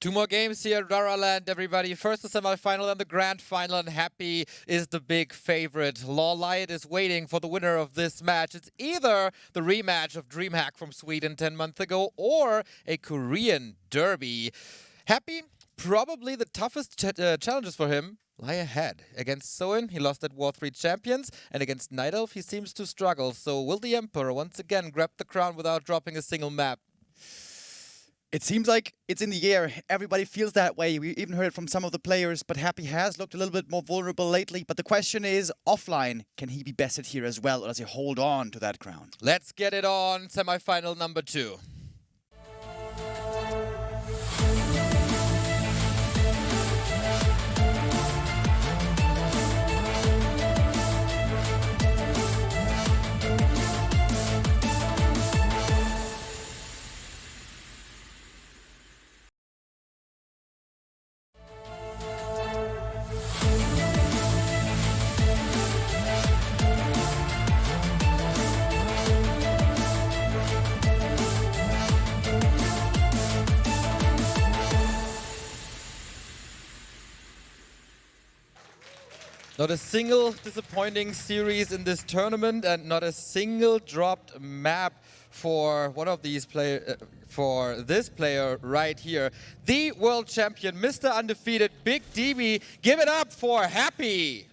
Two more games here at RARALAND, everybody. First the semifinal and the grand final, and Happy is the big favorite. Lawlight is waiting for the winner of this match. It's either the rematch of DreamHack from Sweden 10 months ago or a Korean derby. Happy, probably the toughest challenges for him lie ahead. Against Soin, he lost at WC3 Champions, and against Night Elf, he seems to struggle. So will the Emperor once again grab the crown without dropping a single map? It seems like it's in the air. Everybody feels that way. We even heard it from some of the players, but Happy has looked a little bit more vulnerable lately. But the question is, offline, can he be bested here as well, or does he hold on to that crown? Let's get it on. Semifinal number 2. Not a single disappointing series in this tournament, and not a single dropped map for one of these for this player right here. The world champion, Mr. Undefeated, Big DB. Give it up for Happy.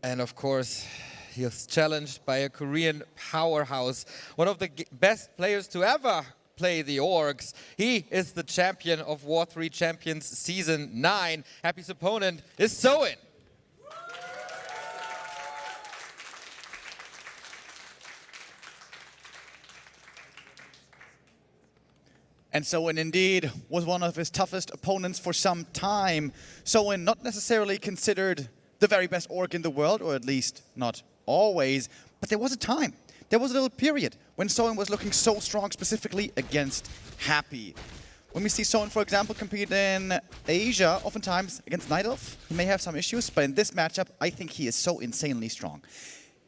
And of course, he is challenged by a Korean powerhouse, one of the best players to ever play the orcs. He is the champion of WC3 Champions Season 9. Happy's opponent is Soin. And Soin indeed was one of his toughest opponents for some time. Soin not necessarily considered the very best orc in the world, or at least not always, but there was a time, there was a little period when Soin was looking so strong, specifically against Happy. When we see Soin, for example, compete in Asia, oftentimes against Night Elf, he may have some issues, but in this matchup, I think he is so insanely strong.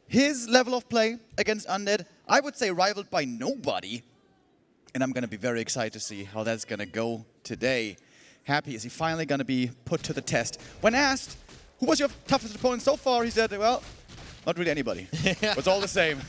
His level of play against Undead, I would say rivaled by nobody, and I'm going to be very excited to see how that's going to go today. Happy, is he finally going to be put to the test? When asked, who was your toughest opponent so far, he said, well, not really anybody. It's all the same.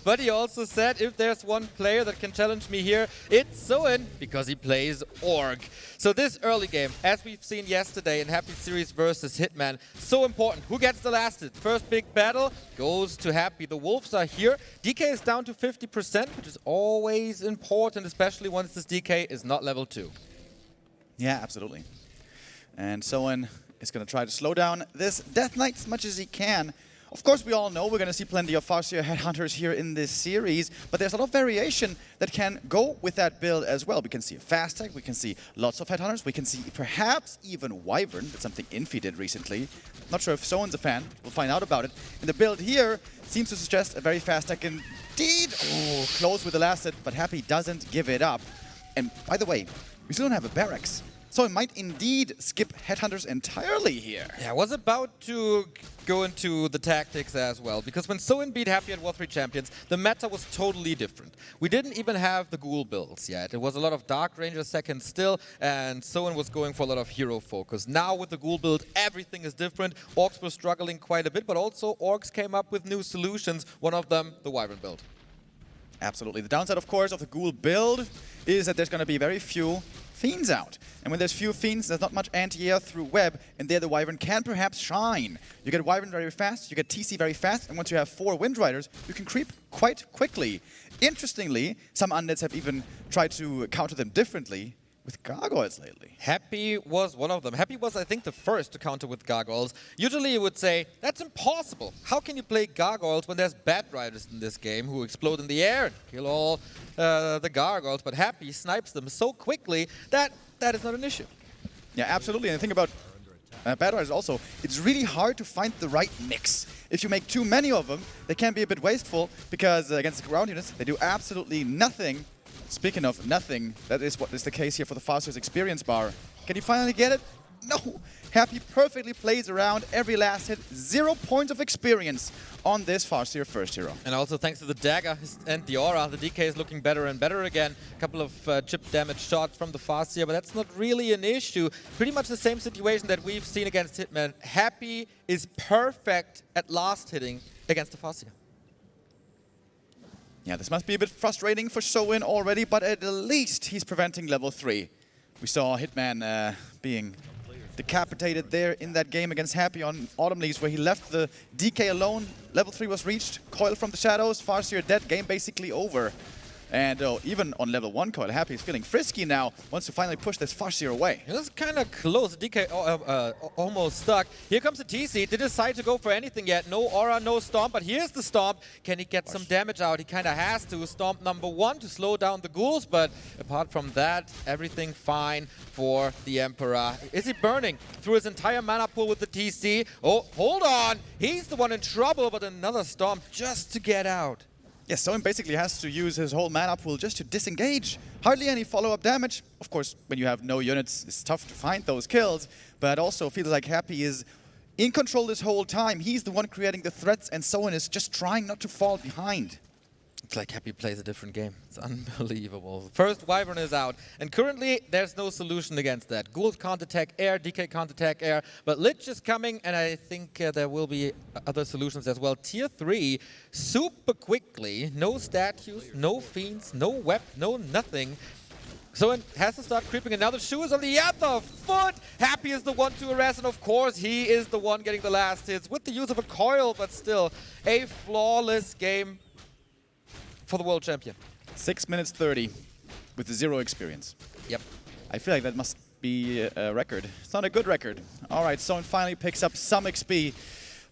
But he also said, if there's one player that can challenge me here, it's Soin, because he plays Orc. So this early game, as we've seen yesterday in Happy Series versus Hitman, so important. Who gets the last hit? First big battle goes to Happy. The Wolves are here. DK is down to 50%, which is always important, especially once this DK is not level 2. Yeah, absolutely. And Soin is going to try to slow down this Death Knight as much as he can. Of course, we all know we're going to see plenty of CORSAIR headhunters here in this series, but there's a lot of variation that can go with that build as well. We can see a fast tag, we can see lots of headhunters, we can see perhaps even Wyvern. That's something Infi did recently. Not sure if Soin's a fan, we'll find out about it. And the build here seems to suggest a very fast tag indeed. Oh, close with the last hit, but Happy doesn't give it up. And by the way, we still don't have a barracks. So it might indeed skip headhunters entirely here. Yeah, I was about to go into the tactics as well, because when Soin beat Happy at WC3 Champions, the meta was totally different. We didn't even have the ghoul builds yet. It was a lot of Dark Ranger second still, and Soin was going for a lot of hero focus. Now with the ghoul build, everything is different. Orcs were struggling quite a bit, but also Orcs came up with new solutions, one of them the Wyvern build. Absolutely. The downside, of course, of the ghoul build is that there's going to be very few Fiends out. And when there's few Fiends, there's not much anti-air through web, and there the Wyvern can perhaps shine. You get Wyvern very fast, you get TC very fast, and once you have 4 Wind Riders, you can creep quite quickly. Interestingly, some undeads have even tried to counter them differently with gargoyles lately. Happy was one of them. Happy was, I think, the first to counter with gargoyles. Usually you would say, that's impossible. How can you play gargoyles when there's bad riders in this game who explode in the air and kill all the gargoyles? But Happy snipes them so quickly that that is not an issue. Yeah, absolutely. And the thing about bad riders also, it's really hard to find the right mix. If you make too many of them, they can be a bit wasteful because against the ground units, they do absolutely nothing. Speaking of nothing, that is what is the case here for the Fastest Experience Bar. Can he finally get it? No! Happy perfectly plays around every last hit. 0 points of experience on this Farseer first hero. And also thanks to the dagger and the aura, the DK is looking better and better again. A couple of chip damage shots from the Farseer, but that's not really an issue. Pretty much the same situation that we've seen against Hitman. Happy is perfect at last hitting against the Farseer. Yeah, this must be a bit frustrating for Soin already, but at least he's preventing level 3. We saw Hitman being decapitated there in that game against Happy on Autumn Leaves, where he left the DK alone. Level 3 was reached. Coil from the shadows. Farseer dead. Game basically over. And even on level 1 Coil, Happy is feeling frisky now. Wants to finally push this Farseer away. It was kind of close. DK almost stuck. Here comes the TC. Didn't decide to go for anything yet. No aura, no stomp, but here's the stomp. Can he get some damage out? He kind of has to. Stomp number 1 to slow down the ghouls, but apart from that, everything fine for the Emperor. Is he burning through his entire mana pool with the TC? Oh, hold on. He's the one in trouble, but another stomp just to get out. Yes, Soin basically has to use his whole mana pool just to disengage. Hardly any follow-up damage. Of course, when you have no units, it's tough to find those kills. But also feels like Happy is in control this whole time. He's the one creating the threats, and Soin is just trying not to fall behind. It's like Happy plays a different game. It's unbelievable. First Wyvern is out, and currently there's no solution against that. Ghouls can't attack air, DK can't attack air, but Lich is coming, and I think there will be other solutions as well. Tier 3, super quickly, no statues, no fiends, no web, no nothing. So it has to start creeping, and now the shoe is on the other foot. Happy is the one to arrest, and of course he is the one getting the last hits with the use of a coil, but still a flawless game for the world champion. 6 minutes 30 with 0 experience. Yep. I feel like that must be a record. It's not a good record. All right, Soin finally picks up some XP.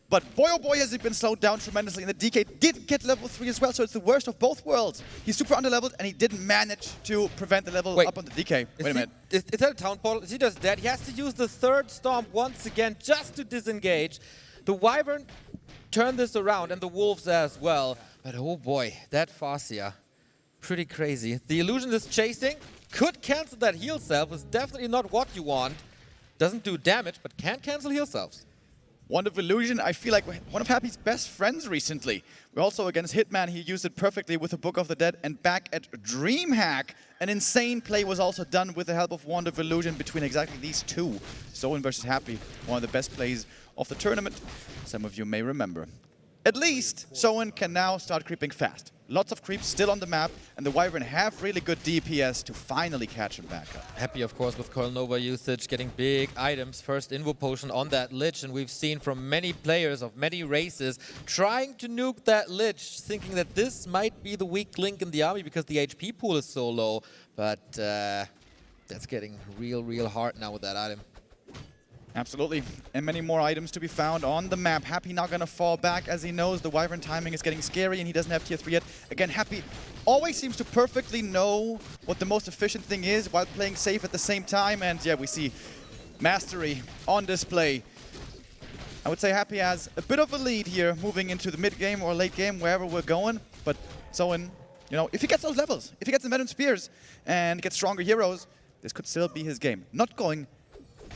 But boy, oh boy, has he been slowed down tremendously. And the DK did get level 3 as well, so it's the worst of both worlds. He's super underleveled, and he didn't manage to prevent the level up on the DK. Wait a minute. Is that a town portal? Is he just dead? He has to use the third stomp once again just to disengage. The Wyvern turned this around, and the Wolves as well. But oh boy, that Farseer, pretty crazy. The illusion is chasing, could cancel that heal self, is definitely not what you want. Doesn't do damage, but can cancel heal selves. Wand of Illusion, I feel like one of Happy's best friends recently. We also, against Hitman, he used it perfectly with the Book of the Dead, and back at DreamHack, an insane play was also done with the help of Wand of Illusion between exactly these two. Soin versus Happy, one of the best plays of the tournament, some of you may remember. At least, Soin can now start creeping fast. Lots of creeps still on the map, and the Wyvern have really good DPS to finally catch him back up. Happy, of course, with Coil Nova usage, getting big items. First Invo Potion on that Lich, and we've seen from many players of many races trying to nuke that Lich, thinking that this might be the weak link in the army because the HP pool is so low. But that's getting real hard now with that item. Absolutely, and many more items to be found on the map. Happy not gonna fall back, as he knows the Wyvern timing is getting scary and he doesn't have tier 3 yet. Again, Happy always seems to perfectly know what the most efficient thing is while playing safe at the same time, and yeah, we see mastery on display. I would say Happy has a bit of a lead here moving into the mid game or late game, wherever we're going, but Soin, you know, if he gets those levels, if he gets the Venom Spears and gets stronger heroes, this could still be his game. Not going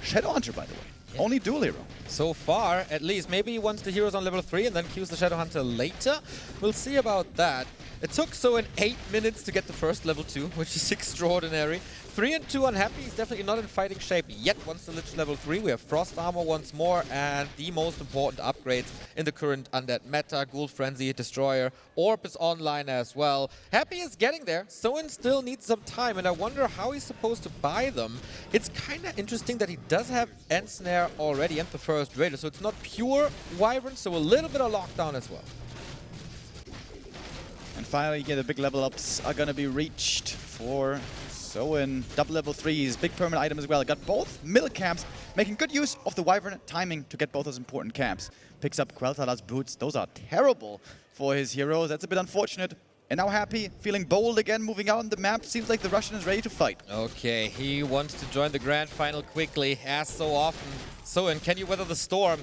Shadowhunter, by the way. Yeah. Only dual hero. So far, at least. Maybe he wants the heroes on level 3 and then queues the Shadowhunter later. We'll see about that. It took Soin 8 minutes to get the first level 2, which is extraordinary. 3 and 2 unhappy. He's definitely not in fighting shape yet. Once the Lich level 3, we have Frost Armor once more, and the most important upgrades in the current Undead meta. Ghoul Frenzy, Destroyer, Orb is online as well. Happy is getting there. Soin still needs some time, and I wonder how he's supposed to buy them. It's kind of interesting that he does have Ensnare already and the first Raider, so it's not pure Wyvern, so a little bit of lockdown as well. And finally, yeah, the big level ups are gonna be reached for Soin. Double level 3s, big permanent item as well. Got both middle camps, making good use of the Wyvern timing to get both those important camps. Picks up Quel'Thala's boots. Those are terrible for his heroes. That's a bit unfortunate. And now Happy, feeling bold again, moving out on the map. Seems like the Russian is ready to fight. Okay, he wants to join the grand final quickly, as so often. Soin, can you weather the storm?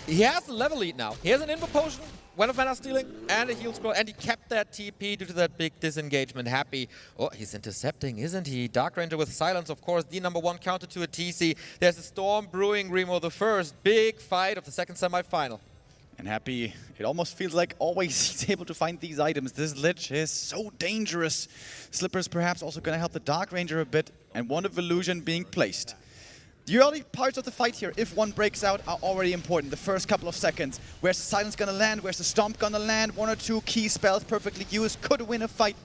He has the level lead now. He has an Invo Potion, went of mana stealing and a heal scroll, and he kept that TP due to that big disengagement. Happy. Oh, he's intercepting, isn't he? Dark Ranger with silence, of course. The #1 counter to a TC. There's a storm brewing. Remo the first. Big fight of the second semifinal. And Happy, it almost feels like always he's able to find these items. This Lich is so dangerous. Slippers perhaps also going to help the Dark Ranger a bit, and Wand of Illusion being placed. The early parts of the fight here, if one breaks out, are already important. The first couple of seconds. Where's the silence going to land? Where's the stomp going to land? One or two key spells perfectly used could win a fight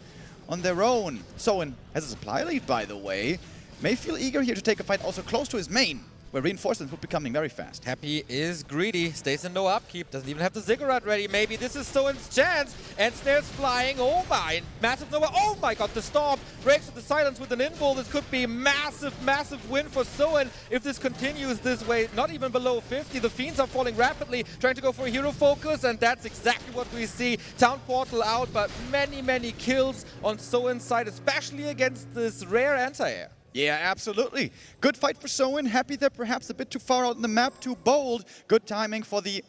on their own. Soin has a supply lead, by the way. May feel eager here to take a fight also close to his main, where reinforcements will be coming very fast. Happy is greedy, stays in no upkeep, doesn't even have the ziggurat ready. Maybe this is Soin's chance. And snares flying, oh my, massive Nova, oh my god, the storm breaks with the silence with an invul. This could be massive, massive win for Soin if this continues this way. Not even below 50, the Fiends are falling rapidly, trying to go for a hero focus, and that's exactly what we see. Town Portal out, but many, many kills on Soin's side, especially against this rare anti-air. Yeah, absolutely. Good fight for Soin. Happy they're perhaps a bit too far out in the map, too bold. Good timing for the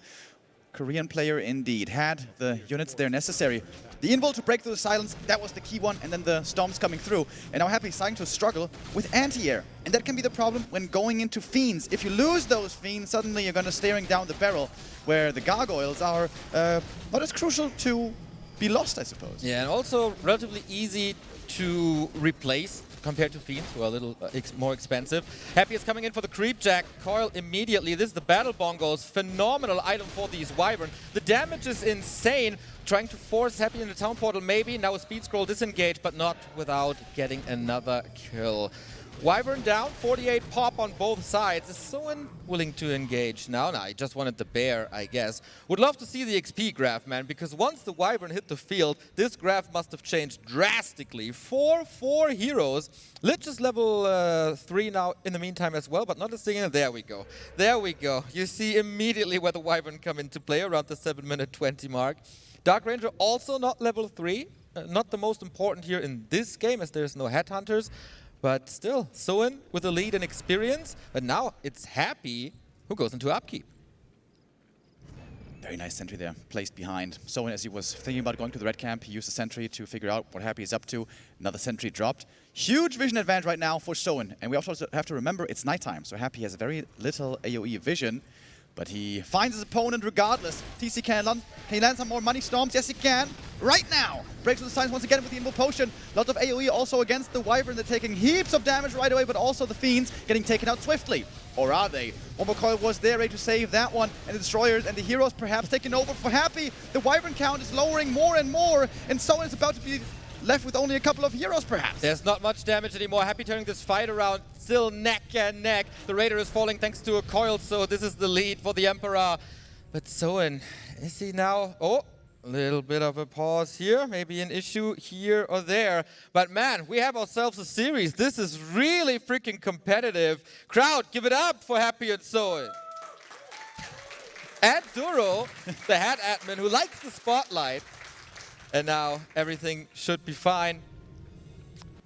Korean player indeed. Had the units there necessary. The invul to break through the silence, that was the key one, and then the storms coming through. And now Happy starting to struggle with anti-air. And that can be the problem when going into Fiends. If you lose those Fiends, suddenly you're going to staring down the barrel, where the gargoyles are not as crucial to be lost, I suppose. Yeah, and also relatively easy to replace compared to Fiends, who are a little more expensive. Happy is coming in for the creep jack. Coil immediately. This is the battle bongos. Phenomenal item for these Wyvern. The damage is insane. Trying to force Happy into town portal maybe. Now a speed scroll disengage, but not without getting another kill. Wyvern down, 48 pop on both sides. Is Soin willing to engage now? Nah, he just wanted the bear, I guess. Would love to see the XP graph, man, because once the Wyvern hit the field, this graph must have changed drastically. 4 heroes. Lich is level 3 now in the meantime as well, but not a single. There we go. There we go. You see immediately where the Wyvern come into play around the 7-minute 20 mark. Dark Ranger also not level 3. Not the most important here in this game, as there's no headhunters. But still, Soin with the lead and experience. But now it's Happy who goes into upkeep. Very nice sentry there, placed behind. Soin, as he was thinking about going to the red camp, he used the sentry to figure out what Happy is up to. Another sentry dropped. Huge vision advantage right now for Soin. And we also have to remember it's nighttime, so Happy has very little AoE vision. But he finds his opponent regardless. TC can he land some more money storms? Yes, he can. Right now. Breaks through the silence once again with the invul potion. Lots of AoE also against the Wyvern. They're taking heaps of damage right away, but also the Fiends getting taken out swiftly. Or are they? Coil was there ready to save that one. And the Destroyers and the Heroes perhaps taking over for Happy. The Wyvern count is lowering more and more. And Soin is about to be left with only a couple of heroes, perhaps. There's not much damage anymore. Happy turning this fight around. Still neck and neck. The Raider is falling thanks to a coil, so this is the lead for the Emperor. But Soin, is he now... Oh, a little bit of a pause here. Maybe an issue here or there. But man, we have ourselves a series. This is really freaking competitive. Crowd, give it up for Happy and Soin. And Duro, the head admin, who likes the spotlight. And now everything should be fine.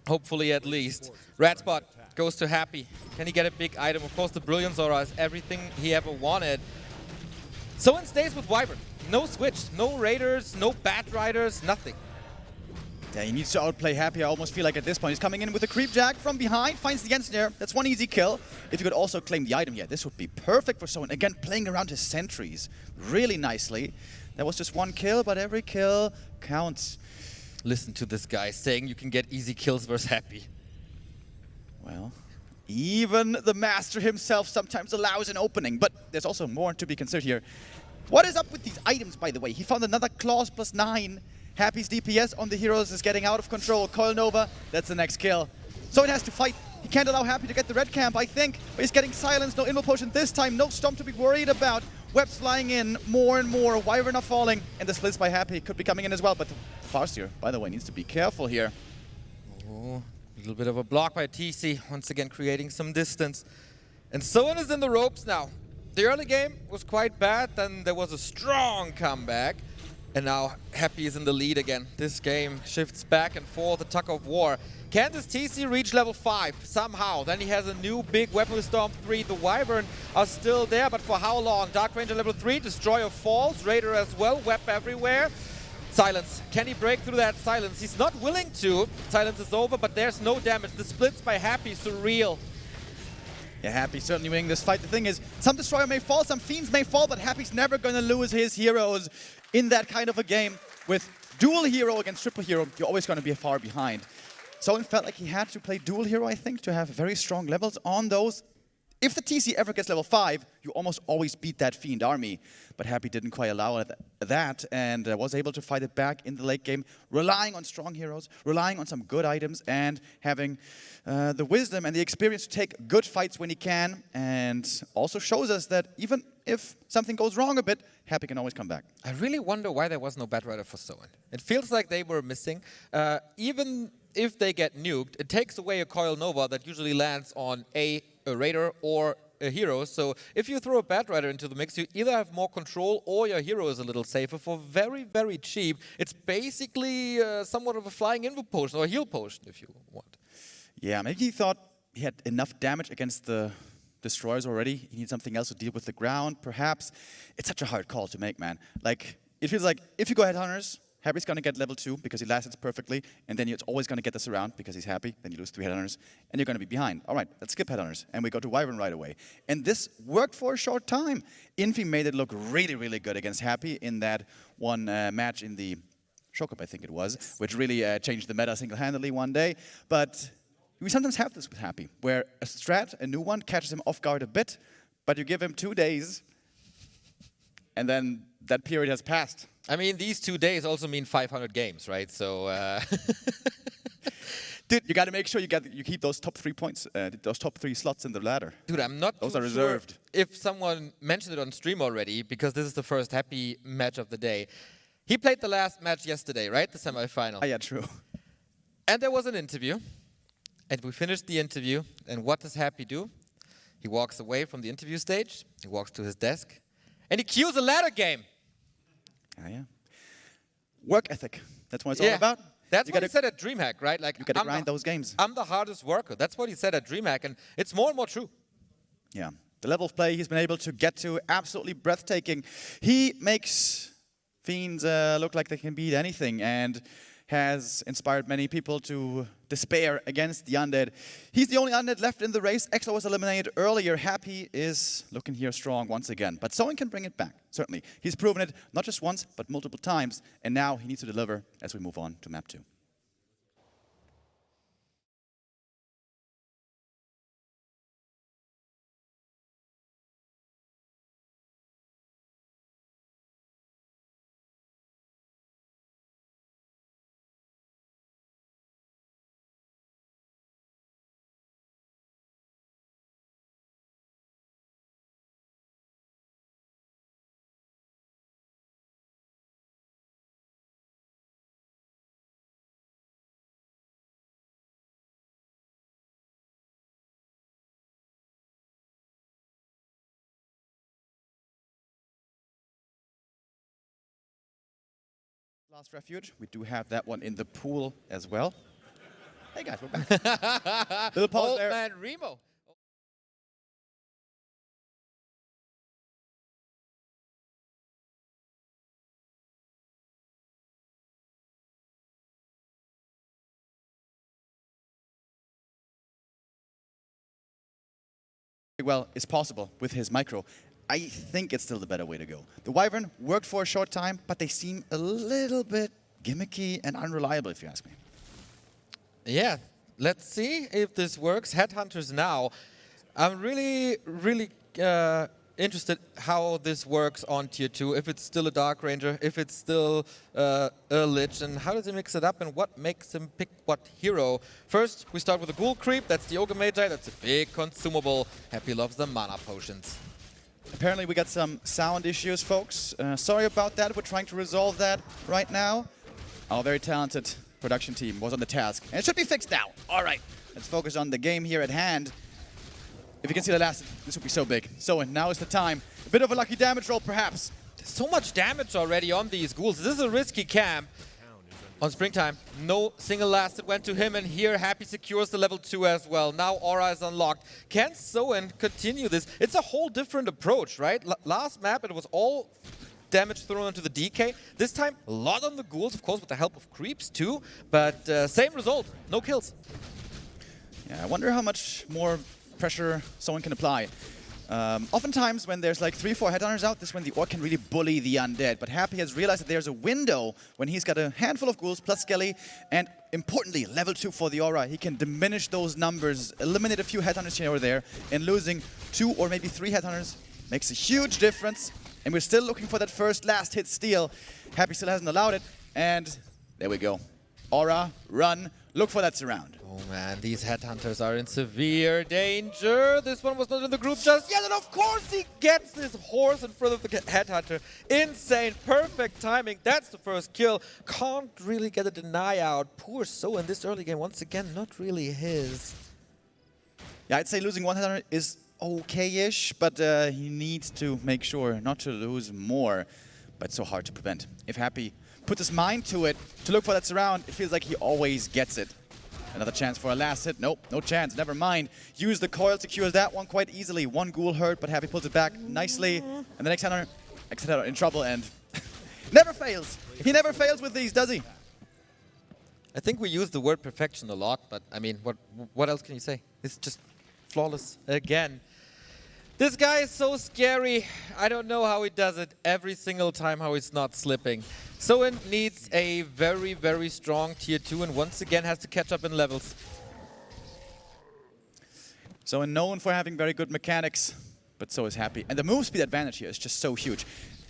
Hopefully, at least. Red spot goes to Happy. Can he get a big item? Of course, the Brilliance Aura is everything he ever wanted. Soin stays with Wyvern. No switch, no Raiders, no Bat Riders, nothing. Yeah, he needs to outplay Happy. I almost feel like at this point he's coming in with a creep jack from behind, finds the ensnare. That's one easy kill. If you could also claim the item, yeah, this would be perfect for Soin. Again, playing around his sentries really nicely. That was just one kill, but every kill counts. Listen to this guy saying you can get easy kills versus Happy. Well, even the master himself sometimes allows an opening, but there's also more to be considered here. What is up with these items, by the way? He found another Claws +9. Happy's DPS on the heroes is getting out of control. Coil Nova, that's the next kill. Soin has to fight. He can't allow Happy to get the red camp, I think. But he's getting silenced. No invul potion this time. No Stomp to be worried about. Webs flying in more and more. Wyvern are falling. And the splits by Happy could be coming in as well. But the Farseer, by the way, needs to be careful here. Oh, a little bit of a block by TC. Once again creating some distance. And Soin is in the ropes now. The early game was quite bad. Then there was a strong comeback. And now Happy is in the lead again. This game shifts back and forth, a tug of war. Can this TC reach level 5 somehow? Then he has a new big weapon with Storm 3. The Wyvern are still there, but for how long? Dark Ranger level 3, Destroyer falls, Raider as well, Web everywhere. Silence. Can he break through that silence? He's not willing to. Silence is over, but there's no damage. The splits by Happy, surreal. Yeah, Happy certainly winning this fight. The thing is, some Destroyer may fall, some Fiends may fall, but Happy's never going to lose his heroes in that kind of a game. With dual hero against triple hero, you're always going to be far behind. So it felt like he had to play dual hero, I think, to have very strong levels on those. If the TC ever gets level 5, you almost always beat that Fiend army. But Happy didn't quite allow that and was able to fight it back in the late game, relying on strong heroes, relying on some good items, and having the wisdom and the experience to take good fights when he can. And also shows us that even if something goes wrong a bit, Happy can always come back. I really wonder why there was no Batrider for Soin. It feels like they were missing. Even if they get nuked, it takes away a Coil Nova that usually lands on a Raider or a hero. So if you throw a Batrider into the mix, you either have more control or your hero is a little safer for very, very cheap. It's basically somewhat of a flying invo potion or a heal potion if you want. Yeah, maybe he thought he had enough damage against the Destroyers already. He needs something else to deal with the ground, perhaps. It's such a hard call to make, man. Like, it feels like if you go Headhunters, Happy's going to get level 2 because he last hits perfectly, and then you're always going to get this around because he's Happy. Then you lose 3 Headhunters, and you're going to be behind. All right, let's skip Headhunters, and we go to Wyvern right away. And this worked for a short time. Infi made it look really, really good against Happy in that one match in the Show Cup, I think it was, which really changed the meta single-handedly one day. But we sometimes have this with Happy, where a strat, a new one, catches him off guard a bit, but you give him 2 days, and then that period has passed. I mean, these 2 days also mean 500 games, right? So, Dude, you got to make sure you keep those top 3 points, those top 3 slots in the ladder. Dude, I'm not those too are reserved. Sure if someone mentioned it on stream already, because this is the first Happy match of the day. He played the last match yesterday, right? The semifinal. Oh, yeah, true. And there was an interview, and we finished the interview. And what does Happy do? He walks away from the interview stage. He walks to his desk, and he queues a ladder game. Oh, yeah. Work ethic. That's what it's all about. That's what he said at DreamHack, right? Like, you got to grind those games. I'm the hardest worker. That's what he said at DreamHack, and it's more and more true. Yeah. The level of play he's been able to get to, absolutely breathtaking. He makes Fiends look like they can beat anything, and has inspired many people to despair against the Undead. He's the only Undead left in the race. Exo was eliminated earlier. Happy is looking here strong once again. But Soin can bring it back, certainly. He's proven it not just once, but multiple times. And now he needs to deliver as we move on to map 2. Last refuge. We do have that one in the pool as well. Hey guys, we're back. Little pause Old there. man Remo. Well, it's possible with his micro. I think it's still the better way to go. The Wyvern worked for a short time, but they seem a little bit gimmicky and unreliable, if you ask me. Yeah, let's see if this works. Headhunters now. I'm really, really interested how this works on tier 2. If it's still a Dark Ranger, if it's still a Lich, and how does he mix it up, and what makes him pick what hero? First, we start with a Ghoul Creep. That's the Ogre Magi. That's a big consumable. Happy loves the mana potions. Apparently we got some sound issues, folks. Sorry about that. We're trying to resolve that right now. Our very talented production team was on the task, and it should be fixed now. All right, let's focus on the game here at hand. If you can see the last, this would be so big. So now is the time. A bit of a lucky damage roll, perhaps. So much damage already on these ghouls. This is a risky camp. On Springtime, no single last that went to him, and here Happy secures the level 2 as well. Now Aura is unlocked. Can Soin continue this? It's a whole different approach, right? Last map it was all damage thrown into the DK. This time, a lot on the ghouls, of course, with the help of creeps too, but same result, no kills. Yeah, I wonder how much more pressure someone can apply. Oftentimes when there's like 3-4 headhunters out, this is when the orc can really bully the undead. But Happy has realized that there's a window when he's got a handful of ghouls plus Skelly, and importantly, level 2 for the aura. He can diminish those numbers, eliminate a few headhunters here or there, and losing 2 or maybe 3 headhunters makes a huge difference. And we're still looking for that first last hit steal. Happy still hasn't allowed it, and there we go. Aura, run, look for that surround. Oh man, these headhunters are in severe danger. This one was not in the group just yet, and of course he gets this horse in front of the headhunter. Insane, perfect timing. That's the first kill. Can't really get a deny out. Poor So in this early game, once again, not really his. Yeah, I'd say losing one headhunter is okay-ish, but he needs to make sure not to lose more. But it's so hard to prevent. If Happy puts his mind to it, to look for that surround, it feels like he always gets it. Another chance for a last hit. Nope, no chance. Never mind. Use the coil, secures that one quite easily. One ghoul hurt, but Happy pulls it back nicely. And the next headhunter in trouble, and never fails. He never fails with these, does he? I think we use the word perfection a lot, but I mean, what else can you say? It's just flawless again. This guy is so scary. I don't know how he does it every single time, how he's not slipping. Soin needs a very, very strong tier 2 and once again has to catch up in levels. Soin known for having very good mechanics, but so is Happy. And the move speed advantage here is just so huge.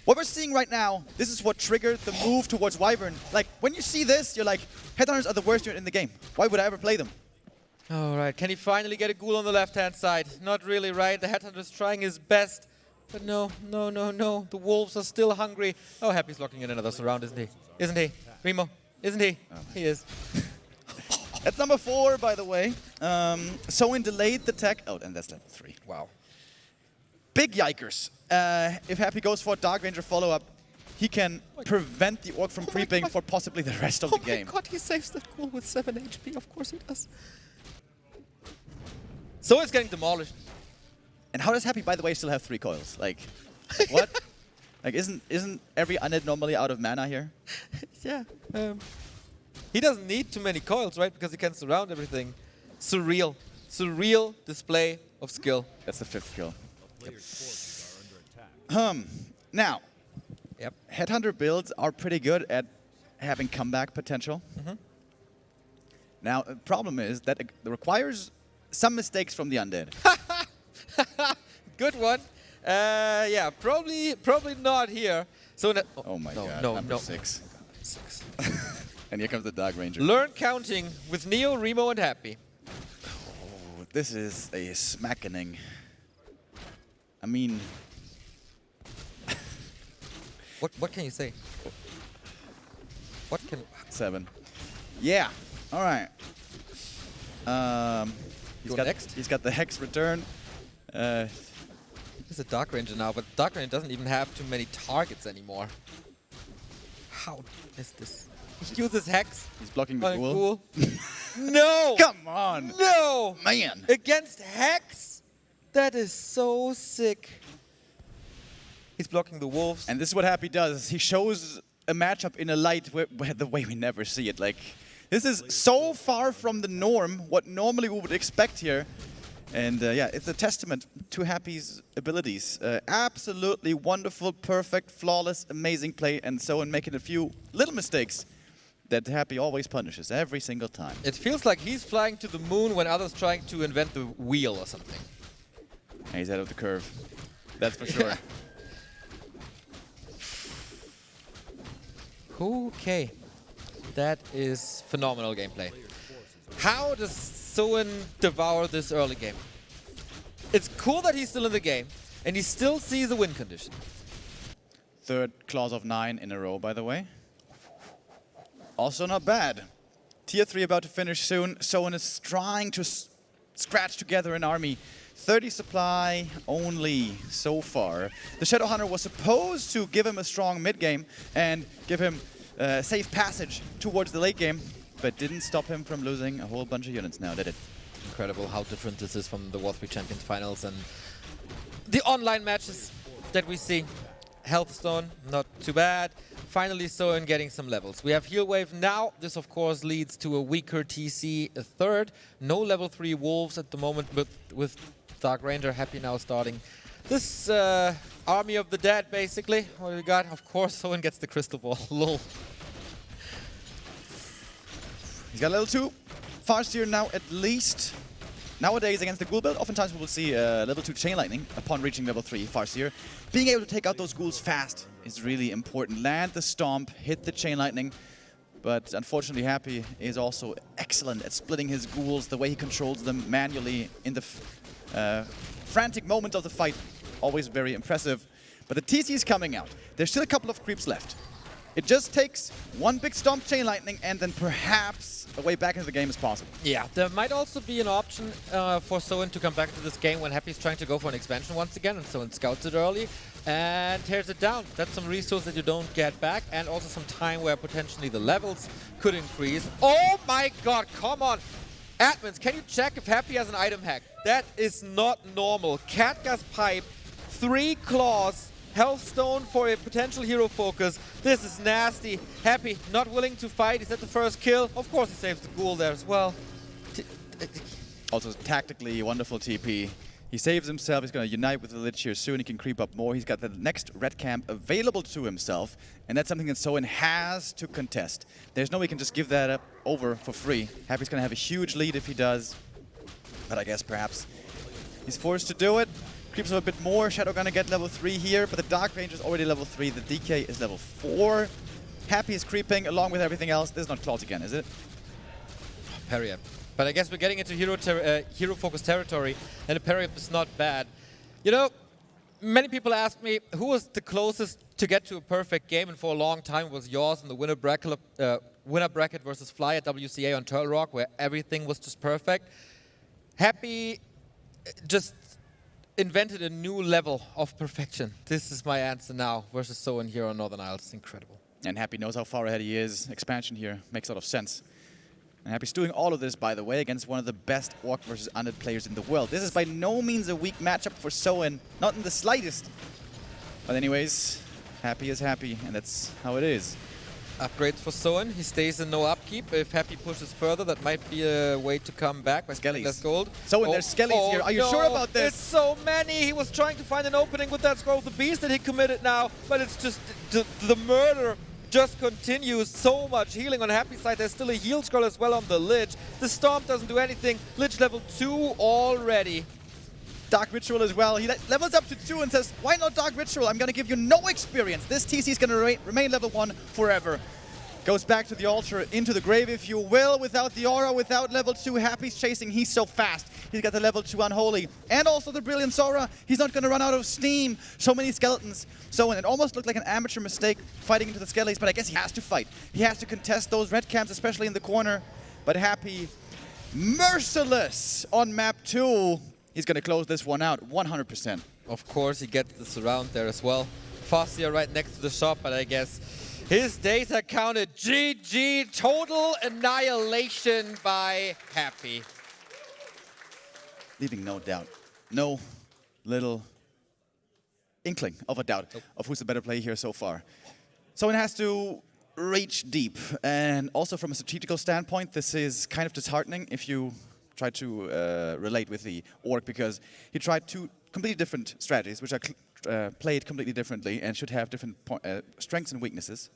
What we're seeing right now, this is what triggered the move towards Wyvern. Like, when you see this, you're like, headhunters are the worst unit in the game. Why would I ever play them? All right, can he finally get a ghoul on the left-hand side? Not really, right? The headhunter's trying his best. But no. The wolves are still hungry. Oh, Happy's locking in another surround, isn't he? Isn't he? Remo, isn't he? Oh. He is. That's number 4, by the way. Soin delayed the tech. Oh, and that's level 3. Wow. Big yikers. If Happy goes for a Dark Ranger follow-up, he can prevent the orc from creeping for possibly the rest of the game. Oh my god, he saves the ghoul with 7 HP. Of course he does. So it's getting demolished. And how does Happy, by the way, still have 3 coils? Like what? Like, isn't every undead normally out of mana here? Yeah. He doesn't need too many coils, right? Because he can surround everything. Surreal. Surreal display of skill. That's the 5th kill. Now, headhunter builds are pretty good at having comeback potential. Now, the problem is that it requires some mistakes from the undead. Good one. Yeah, probably not here. So oh my god, number 6. 6. And here comes the Dark Ranger. Learn counting with Neo, Remo, and Happy. Oh, this is a smackening. I mean, what can you say? What can 7? Yeah. All right. He's got the Hex return. He's a Dark Ranger now, but Dark Ranger doesn't even have too many targets anymore. How is this? He uses Hex. He's blocking the ghoul. No! Come on! No! Man! Against Hex? That is so sick. He's blocking the wolves. And this is what Happy does. He shows a matchup in a light where the way we never see it. Like, this is so far from the norm, what normally we would expect here. And yeah, it's a testament to Happy's abilities. Absolutely wonderful, perfect, flawless, amazing play. And so in making a few little mistakes that Happy always punishes every single time. It feels like he's flying to the moon when others trying to invent the wheel or something. And he's ahead of the curve. That's for sure. Okay. That is phenomenal gameplay. How does Soin devour this early game? It's cool that he's still in the game, and he still sees a win condition. 3rd clause of 9 in a row, by the way. Also not bad. Tier 3 about to finish soon. Soin is trying to scratch together an army 30 supply only so far. The Shadow Hunter was supposed to give him a strong mid game and give him safe passage towards the late game, but didn't stop him from losing a whole bunch of units now, did it? Incredible how different this is from the Warcraft Champions Finals and the online matches that we see. Healthstone, not too bad. Finally, Soin getting some levels. We have Heal Wave now. This, of course, leads to a weaker TC third. No level 3 Wolves at the moment, but with Dark Ranger happy now starting this Army of the Dead, basically. What do we got? Of course, Soin gets the Crystal Ball. Lol. He's got level 2. Farseer now at least. Nowadays, against the ghoul build, oftentimes we will see level 2 Chain Lightning upon reaching level 3 Farseer. Being able to take out those ghouls fast is really important. Land the Stomp, hit the Chain Lightning, but unfortunately Happy is also excellent at splitting his ghouls, the way he controls them manually in the frantic moment of the fight. Always very impressive. But the TC is coming out. There's still a couple of creeps left. It just takes one big Stomp Chain Lightning and then perhaps a way back into the game is possible. Yeah, there might also be an option for Soin to come back to this game when Happy's trying to go for an expansion once again, and Soin scouts it early and tears it down. That's some resource that you don't get back, and also some time where potentially the levels could increase. Oh my god, come on! Admins, can you check if Happy has an item hack? That is not normal. Catgas Pipe, 3 claws, Healthstone for a potential hero focus. This is nasty. Happy, not willing to fight. He's at the first kill. Of course, he saves the ghoul there as well. Also, tactically, wonderful TP. He saves himself. He's going to unite with the Lich here soon. He can creep up more. He's got the next red camp available to himself, and that's something that Soin has to contest. There's no way he can just give that up over for free. Happy's going to have a huge lead if he does, but I guess perhaps he's forced to do it. Creeps up a bit more. Shadow gonna get level 3 here, but the Dark Ranger is already level 3. The DK is level 4. Happy is creeping along with everything else. This is not Claws again, is it? Parry up. But I guess we're getting into hero focus territory, and a parry up is not bad. You know, many people ask me who was the closest to get to a perfect game, and for a long time it was yours in the winner bracket versus Fly at WCA on Turtle Rock, where everything was just perfect. Happy just invented a new level of perfection. This is my answer now versus Soin here on Northern Isles. It's incredible. And Happy knows how far ahead he is. Expansion here makes a lot of sense. And Happy's doing all of this, by the way, against one of the best Orc versus Undead players in the world. This is by no means a weak matchup for Soin, not in the slightest. But anyways, Happy is happy, and that's how it is. Upgrades for Soin. He stays in no upkeep. If Happy pushes further, that might be a way to come back by spending less gold. Soin, there's Skellies here. Are you sure about this? It's so many. He was trying to find an opening with that Scroll of the Beast that he committed now, but it's just the murder just continues. So much healing on Happy's side. There's still a heal scroll as well on the Lich. The Stomp doesn't do anything. Lich level 2 already. Dark Ritual as well. He levels up to 2 and says, why not Dark Ritual? I'm going to give you no experience. This TC is going to remain level 1 forever. Goes back to the altar, into the grave, if you will. Without the aura, without level 2, Happy's chasing. He's so fast. He's got the level 2 Unholy. And also the Brilliance aura. He's not going to run out of steam. So many skeletons. So it almost looked like an amateur mistake fighting into the skellies, but I guess he has to fight. He has to contest those red camps, especially in the corner. But Happy, merciless on map 2. He's going to close this one out 100%. Of course, he gets the surround there as well. Farseer right next to the shop, but I guess his days are counted. GG, total annihilation by Happy. Leaving no doubt, no little inkling of a doubt of who's the better player here so far. Someone has to reach deep, and also from a strategical standpoint, this is kind of disheartening if you try to relate with the Orc, because he tried 2 completely different strategies, which are played completely differently and should have different strengths and weaknesses.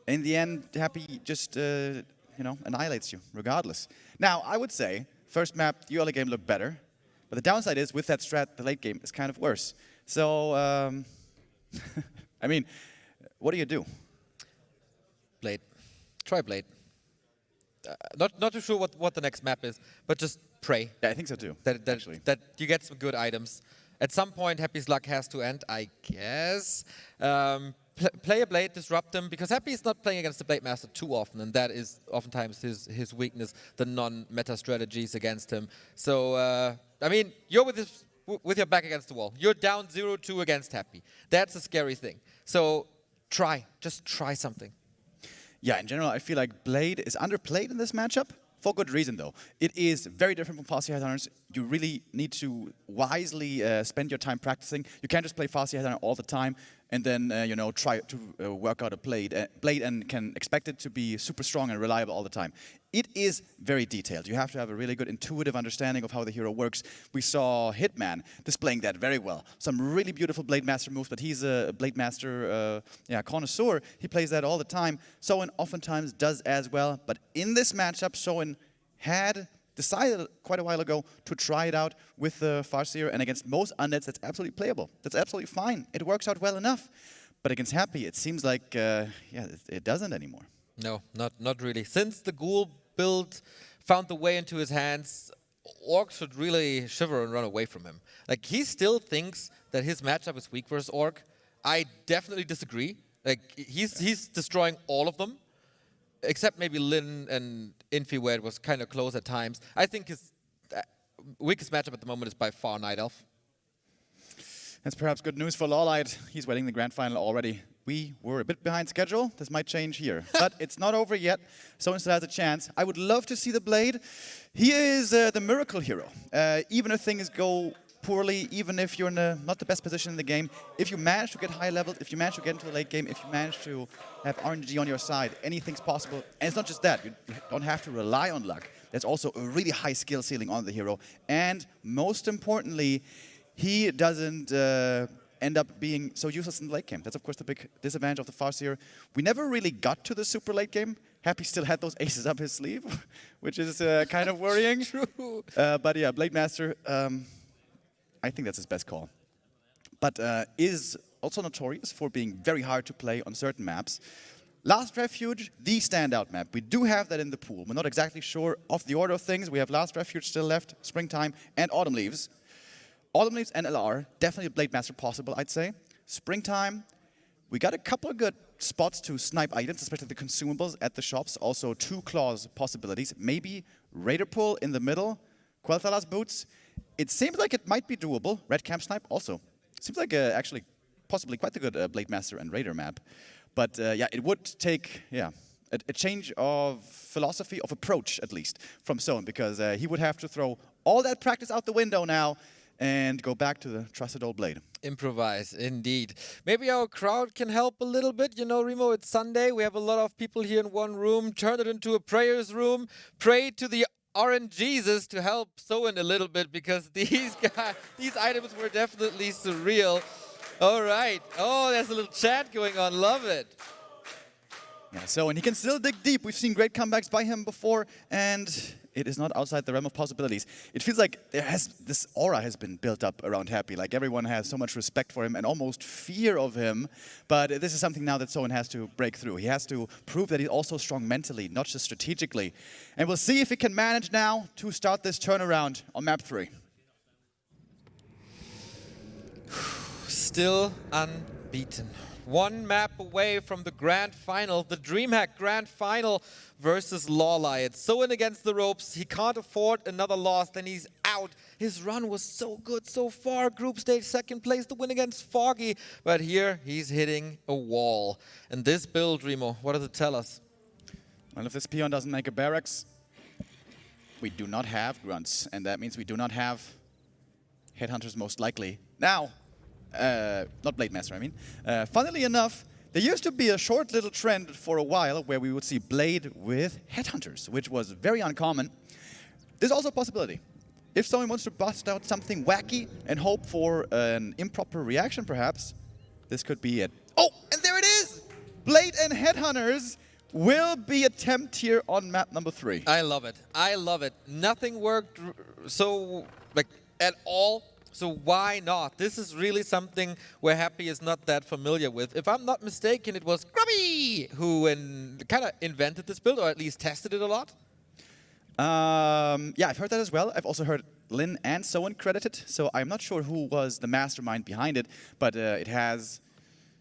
In the end, Happy just annihilates you regardless. Now, I would say first map, the early game looked better, but the downside is with that strat, the late game is kind of worse. So, I mean, what do you do? Blade. Try Blade. Not too sure what the next map is, but just pray. Yeah, I think so too. That you get some good items. At some point, Happy's luck has to end, I guess. Play a Blade, disrupt him, because Happy is not playing against the Blade Master too often, and that is oftentimes his weakness, the non-meta strategies against him. So, I mean, you're with with your back against the wall. You're down 0-2 against Happy. That's a scary thing. So just try something. Yeah, in general, I feel like Blade is underplayed in this matchup. For good reason, though. It is very different from Fast Headhunters. You really need to wisely spend your time practicing. You can't just play Fast Headhunter all the time and then, try to work out a Blade and can expect it to be super strong and reliable all the time. It is very detailed. You have to have a really good intuitive understanding of how the hero works. We saw Hitman displaying that very well. Some really beautiful Blade Master moves, but he's a Blade Master connoisseur. He plays that all the time. Soin oftentimes does as well. But in this matchup, Soin had decided quite a while ago to try it out with the CORSAIR, and against most undeads, that's absolutely playable. That's absolutely fine. It works out well enough. But against Happy, it seems like, it doesn't anymore. No, not really. Since the Ghoul build found the way into his hands, Orc should really shiver and run away from him. Like, he still thinks that his matchup is weak versus Orc. I definitely disagree. Like, he's destroying all of them, except maybe Lin and Infi, where it was kind of close at times. I think his weakest matchup at the moment is by far Night Elf. That's perhaps good news for Lawlight. He's winning the grand final already. We were a bit behind schedule. This might change here. But it's not over yet. Soin still has a chance. I would love to see the Blade. He is the miracle hero. Even if things go poorly, even if you're in not the best position in the game, if you manage to get high leveled, if you manage to get into the late game, if you manage to have RNG on your side, anything's possible. And it's not just that. You don't have to rely on luck. There's also a really high skill ceiling on the hero. And most importantly, he doesn't end up being so useless in the late game. That's, of course, the big disadvantage of the CORSAIR. We never really got to the super late game. Happy still had those aces up his sleeve, which is kind of worrying. True. But yeah, Blade Master, I think that's his best call. But is also notorious for being very hard to play on certain maps. Last Refuge, the standout map. We do have that in the pool. We're not exactly sure of the order of things. We have Last Refuge still left, Springtime, and Autumn Leaves. Autumn Leaves and LR, definitely a Blade Master possible, I'd say. Springtime, we got a couple of good spots to snipe items, especially the consumables at the shops. Also 2 claws possibilities. Maybe Raider Pull in the middle, Quel'Thala's Boots. It seems like it might be doable. Red Camp Snipe also. Seems like actually possibly quite a good Blade Master and Raider map. But yeah, it would take a change of philosophy, of approach at least, from Soin, because he would have to throw all that practice out the window now and go back to the trusted old Blade. Improvise, indeed. Maybe our crowd can help a little bit. You know, Remo, it's Sunday. We have a lot of people here in one room. Turn it into a prayers room. Pray to the RNGesus to help Soin a little bit, because these items were definitely surreal. All right. Oh, there's a little chant going on. Love it. Yeah, so, and he can still dig deep. We've seen great comebacks by him before, and it is not outside the realm of possibilities. It feels like this aura has been built up around Happy. Like, everyone has so much respect for him and almost fear of him. But this is something now that Soin has to break through. He has to prove that he's also strong mentally, not just strategically. And we'll see if he can manage now to start this turnaround on map 3. Still unbeaten. One map away from the grand final, the DreamHack grand final versus Lawlight. Soin against the ropes. He can't afford another loss, then he's out. His run was so good so far. Group stage second place, the win against Foggy. But here he's hitting a wall. And this build, Remo, what does it tell us? Well, if this peon doesn't make a barracks, we do not have grunts. And that means we do not have headhunters most likely. Now, not Blade Master, I mean. Funnily enough, there used to be a short little trend for a while where we would see Blade with headhunters, which was very uncommon. There's also a possibility. If someone wants to bust out something wacky and hope for an improper reaction, perhaps, this could be it. Oh, and there it is! Blade and headhunters will be attempt here on map number 3. I love it. I love it. Nothing worked so, like, at all. So why not? This is really something where Happy is not that familiar with. If I'm not mistaken, it was Grubby who kind of invented this build, or at least tested it a lot. Yeah, I've heard that as well. I've also heard Lin and Soin credited, so I'm not sure who was the mastermind behind it, but it has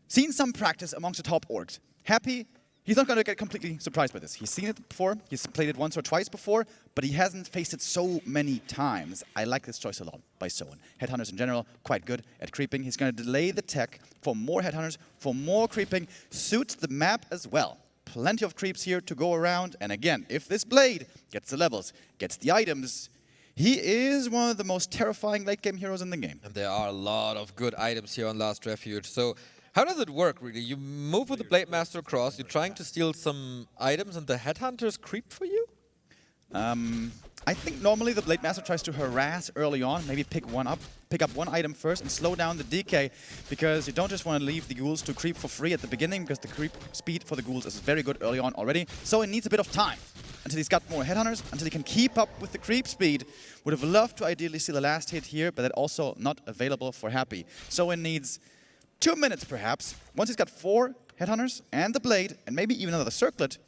seen some practice amongst the top orcs. Happy He's not going to get completely surprised by this. He's seen it before, he's played it once or twice before, but he hasn't faced it so many times. I like this choice a lot by Soin. Headhunters in general, quite good at creeping. He's going to delay the tech for more headhunters, for more creeping. Suits the map as well. Plenty of creeps here to go around. And again, if this Blade gets the levels, gets the items, he is one of the most terrifying late-game heroes in the game. And there are a lot of good items here on Last Refuge. So how does it work, really? You move with the Blade Master across, you're trying to steal some items, and the headhunters creep for you? I think normally the Blade Master tries to harass early on, maybe pick up one item first and slow down the DK, because you don't just want to leave the ghouls to creep for free at the beginning, because the creep speed for the ghouls is very good early on already. So it needs a bit of time until he's got more headhunters, until he can keep up with the creep speed. Would have loved to ideally see the last hit here, but that also not available for Happy. So it needs 2 minutes perhaps. Once he's got 4 headhunters and the Blade, and maybe even another circlet,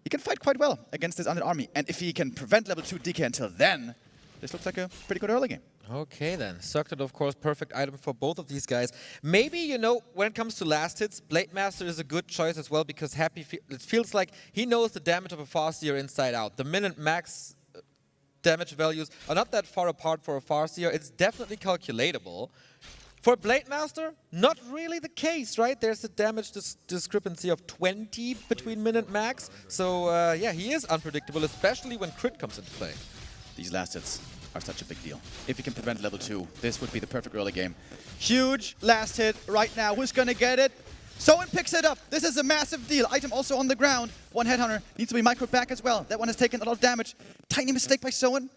he can fight quite well against this undead army. And if he can prevent level 2 DK until then, this looks like a pretty good early game. Okay then, Circlet of course, perfect item for both of these guys. Maybe, you know, when it comes to last hits, Blade Master is a good choice as well, because Happy, it feels like he knows the damage of a Farseer inside out. The minute max damage values are not that far apart for a Farseer. It's definitely calculatable. For Blade Master, not really the case, right? There's a damage discrepancy of 20 between minute max. So yeah, he is unpredictable, especially when crit comes into play. These last hits are such a big deal. If he can prevent level 2, this would be the perfect early game. Huge last hit right now. Who's gonna get it? Soin picks it up. This is a massive deal. Item also on the ground. One headhunter needs to be microed back as well. That one has taken a lot of damage. Tiny mistake by Soin,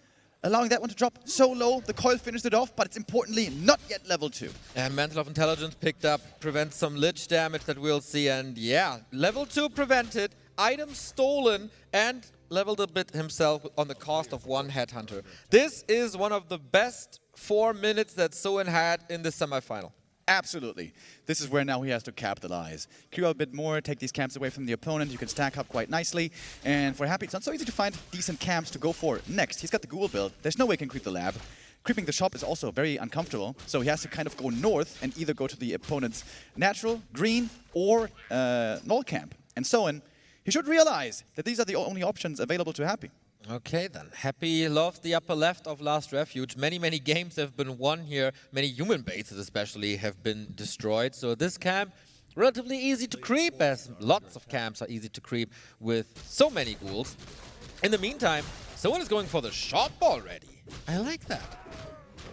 allowing that one to drop so low. The coil finished it off, but it's importantly not yet level 2. And Mantle of Intelligence picked up, prevents some lich damage that we'll see. And yeah, level 2 prevented, item stolen, and leveled a bit himself on the cost of 1 headhunter. This is one of the best 4 minutes that Soin had in the semifinal. Absolutely. This is where now he has to capitalize. Creep out a bit more, take these camps away from the opponent. You can stack up quite nicely. And for Happy, it's not so easy to find decent camps to go for next. He's got the ghoul build. There's no way he can creep the lab. Creeping the shop is also very uncomfortable, so he has to kind of go north and either go to the opponent's natural, green, or null camp. And Soin, he should realize that these are the only options available to Happy. Okay then, Happy loves the upper left of Last Refuge. Many games have been won here. Many human bases especially have been destroyed. So this camp, relatively easy to creep, as lots of camps are easy to creep with so many ghouls. In the meantime, someone is going for the shop already. I like that.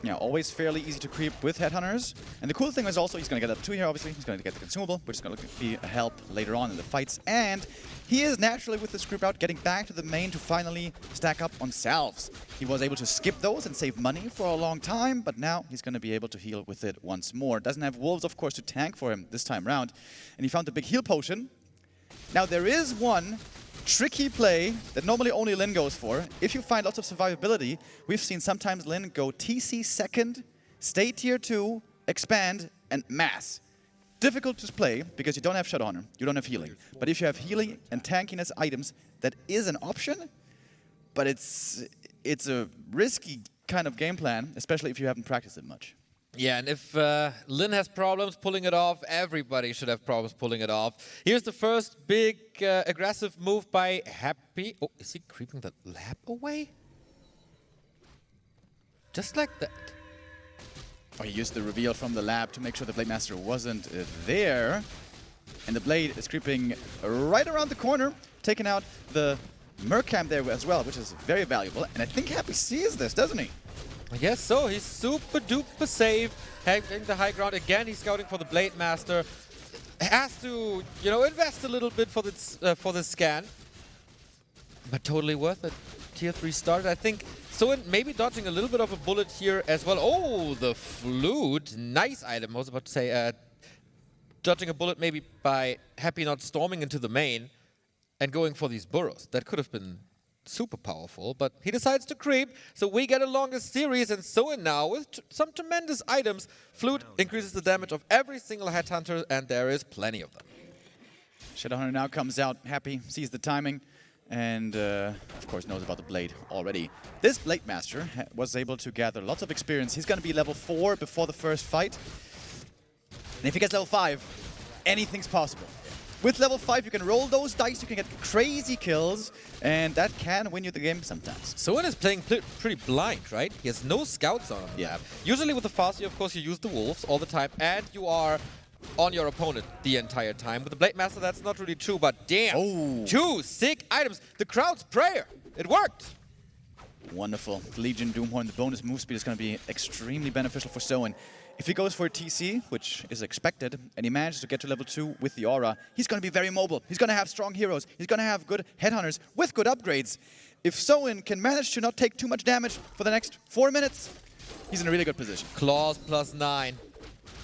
Yeah, always fairly easy to creep with headhunters. And the cool thing is also he's going to get up 2 here, obviously. He's going to get the consumable, which is going to be a help later on in the fights. And he is naturally, with this creep out, getting back to the main to finally stack up on salves. He was able to skip those and save money for a long time, but now he's going to be able to heal with it once more. Doesn't have wolves, of course, to tank for him this time round. And he found the big heal potion. Now, there is one tricky play that normally only Lin goes for. If you find lots of survivability, we've seen sometimes Lin go TC second, stay tier 2, expand, and mass. Difficult to play because you don't have Shadowhunter, you don't have healing. But if you have healing and tankiness items, that is an option, but it's a risky kind of game plan, especially if you haven't practiced it much. Yeah, and if Lin has problems pulling it off, everybody should have problems pulling it off. Here's the first big aggressive move by Happy. Oh, is he creeping the lab away? Just like that. Oh, he used the reveal from the lab to make sure the Blade Master wasn't there. And the Blade is creeping right around the corner, taking out the Mercam there as well, which is very valuable. And I think Happy sees this, doesn't he? I guess so. He's super duper safe, having the high ground again. He's scouting for the Blade Master. Has to, you know, invest a little bit for this scan, but totally worth it. Tier 3 started. I think Soin maybe dodging a little bit of a bullet here as well. Oh, the flute, nice item. I was about to say, dodging a bullet maybe by Happy not storming into the main and going for these burrows. That could have been super powerful, but he decides to creep, so we get a longer series, and Soin now with some tremendous items. Flute increases the damage of every single headhunter, and there is plenty of them. Shadowhunter now comes out, Happy, sees the timing, and of course knows about the Blade already. This Blade Master was able to gather lots of experience. He's going to be level 4 before the first fight, and if he gets level 5, anything's possible. With level 5, you can roll those dice, you can get crazy kills, and that can win you the game sometimes. Soin is playing pretty blind, right? He has no scouts on him. Yeah. Usually with the Farsi, of course, you use the wolves all the time, and you are on your opponent the entire time. With the Blade Master, that's not really true, but damn. Oh. 2 sick items. The crowd's prayer. It worked. Wonderful. Legion Doomhorn, the bonus move speed is going to be extremely beneficial for Soin. If he goes for a TC, which is expected, and he manages to get to level 2 with the aura, he's going to be very mobile. He's going to have strong heroes. He's going to have good headhunters with good upgrades. If Soin can manage to not take too much damage for the next 4 minutes, he's in a really good position. Claws +9.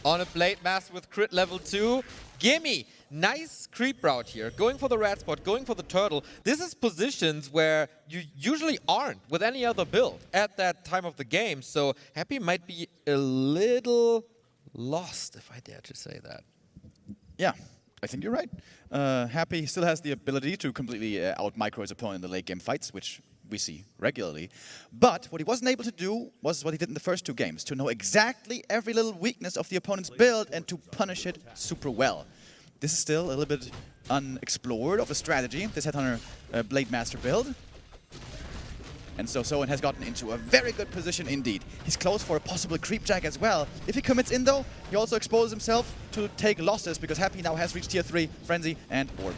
On a Blade Master with crit level 2. Gimme! Nice creep route here. Going for the rat spot, going for the turtle. This is positions where you usually aren't with any other build at that time of the game. So Happy might be a little lost, if I dare to say that. Yeah, I think you're right. Happy still has the ability to completely out-micro his opponent in the late game fights, which we see regularly. But what he wasn't able to do was what he did in the first 2 games, to know exactly every little weakness of the opponent's build and to punish it super well. This is still a little bit unexplored of a strategy, this Headhunter Blade Master build. And so Soin has gotten into a very good position indeed. He's close for a possible creep jack as well. If he commits in though, he also exposes himself to take losses because Happy now has reached tier 3, Frenzy and Orb.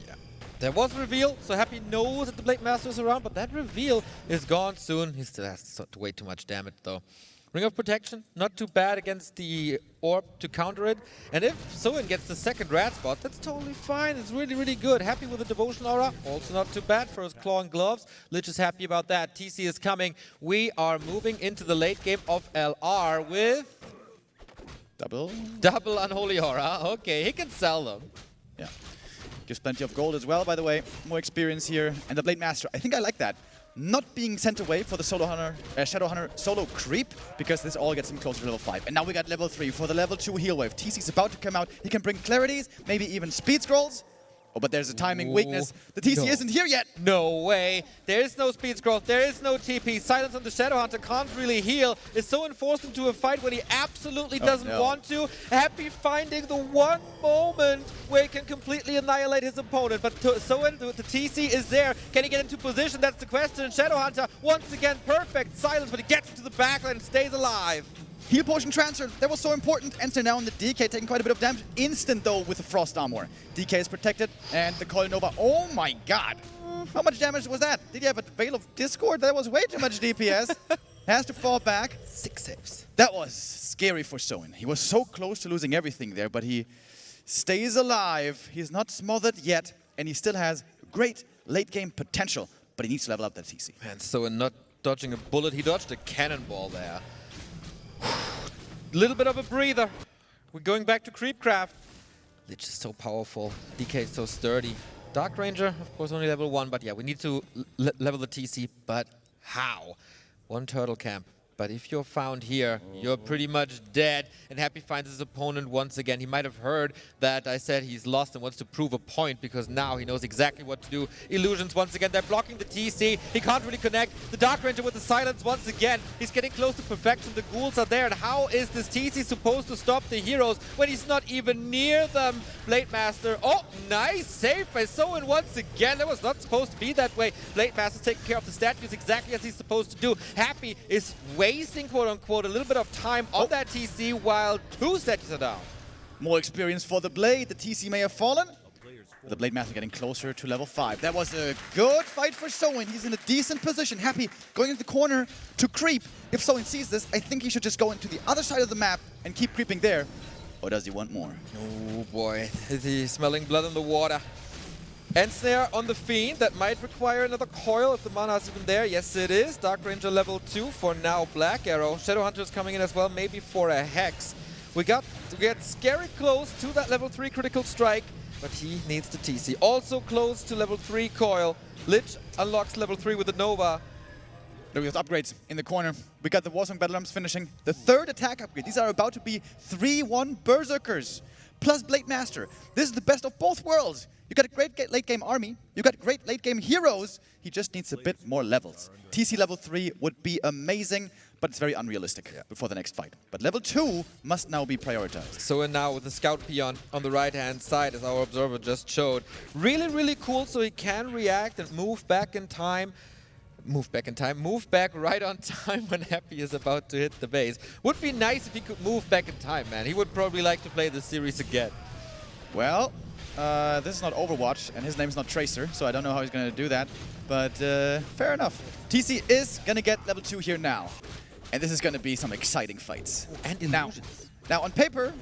Yeah. There was a reveal, so Happy knows that the Blade Master is around, but that reveal is gone soon. He still has way too much damage though. Ring of Protection, not too bad against the Orb to counter it. And if Soin gets the second rat spot, that's totally fine. It's really, really good. Happy with the Devotion Aura, also not too bad for his Claw and Gloves. Lich is happy about that. TC is coming. We are moving into the late game of LR with... Double Unholy Aura. Okay, he can sell them. Yeah. Gives plenty of gold as well, by the way. More experience here. And the Blade Master, I think I like that. Not being sent away for the Shadow Hunter solo creep, because this all gets him closer to level 5. And now we got level 3 for the level 2 heal wave. TC's about to come out. He can bring clarities, maybe even speed scrolls. Oh, but there's a timing weakness. The TC isn't here yet. No way. There is no speed scroll. There is no TP. Silence on the Shadow Hunter can't really heal. Is Soin forced into a fight when he absolutely doesn't want to. Happy finding the one moment where he can completely annihilate his opponent. But Soin, the TC is there. Can he get into position? That's the question. Shadow Hunter, once again, perfect silence, but he gets into the backline and stays alive. Heal potion transfer, that was so important. Enter now in the DK, taking quite a bit of damage. Instant though with the Frost Armor. DK is protected, and the Coil Nova, oh my god. How much damage was that? Did he have a Veil of Discord? That was way too much DPS. Has to fall back. 6 saves. That was scary for Soin. He was so close to losing everything there, but he stays alive. He's not smothered yet, and he still has great late game potential, but he needs to level up that TC. Man, Soin not dodging a bullet, he dodged a cannonball there. Little bit of a breather. We're going back to Creepcraft. Lich is so powerful. DK is so sturdy. Dark Ranger, of course, only level 1, but yeah, we need to level the TC. But how? 1 turtle camp. But if you're found here, you're pretty much dead. And Happy finds his opponent once again. He might have heard that I said he's lost and wants to prove a point, because now he knows exactly what to do. Illusions once again. They're blocking the TC. He can't really connect. The Dark Ranger with the silence once again. He's getting close to perfection. The ghouls are there. And how is this TC supposed to stop the heroes when he's not even near them? Blade Master. Oh, nice save by Soin once again. That was not supposed to be that way. Blade Master's taking care of the statues exactly as he's supposed to do. Happy is wasting, quote-unquote, a little bit of time on that TC while 2 statues are down. More experience for the Blade. The TC may have fallen. The Blade Master getting closer to level 5. That was a good fight for Soin. He's in a decent position. Happy going into the corner to creep. If Soin sees this, I think he should just go into the other side of the map and keep creeping there. Or does he want more? Oh boy, is he smelling blood in the water? Ensnare on the Fiend, that might require another coil if the mana is even there. Yes, it is. Dark Ranger level 2 for now. Black Arrow. Shadow Hunter is coming in as well, maybe for a Hex. We get scary close to that level 3 critical strike, but he needs the TC. Also close to level 3 coil. Lich unlocks level 3 with the Nova. There we have upgrades in the corner. We got the Warsong Battle Arms finishing. The 3rd attack upgrade. These are about to be 3-1 Berserkers plus Blade Master. This is the best of both worlds. You got a great late game army. You got great late game heroes. He just needs a bit more levels. TC level 3 would be amazing, but it's very unrealistic before the next fight. But level 2 must now be prioritized. So and now with the scout peon on the right-hand side, as our observer just showed. Really, really cool, so he can react and move back in time. Move back right on time when Happy is about to hit the base. Would be nice if he could move back in time, man. He would probably like to play this series again. Well, this is not Overwatch, and his name's not Tracer, so I don't know how he's going to do that. But fair enough. TC is going to get level 2 here now. And this is going to be some exciting fights. And illusions. Now, on paper,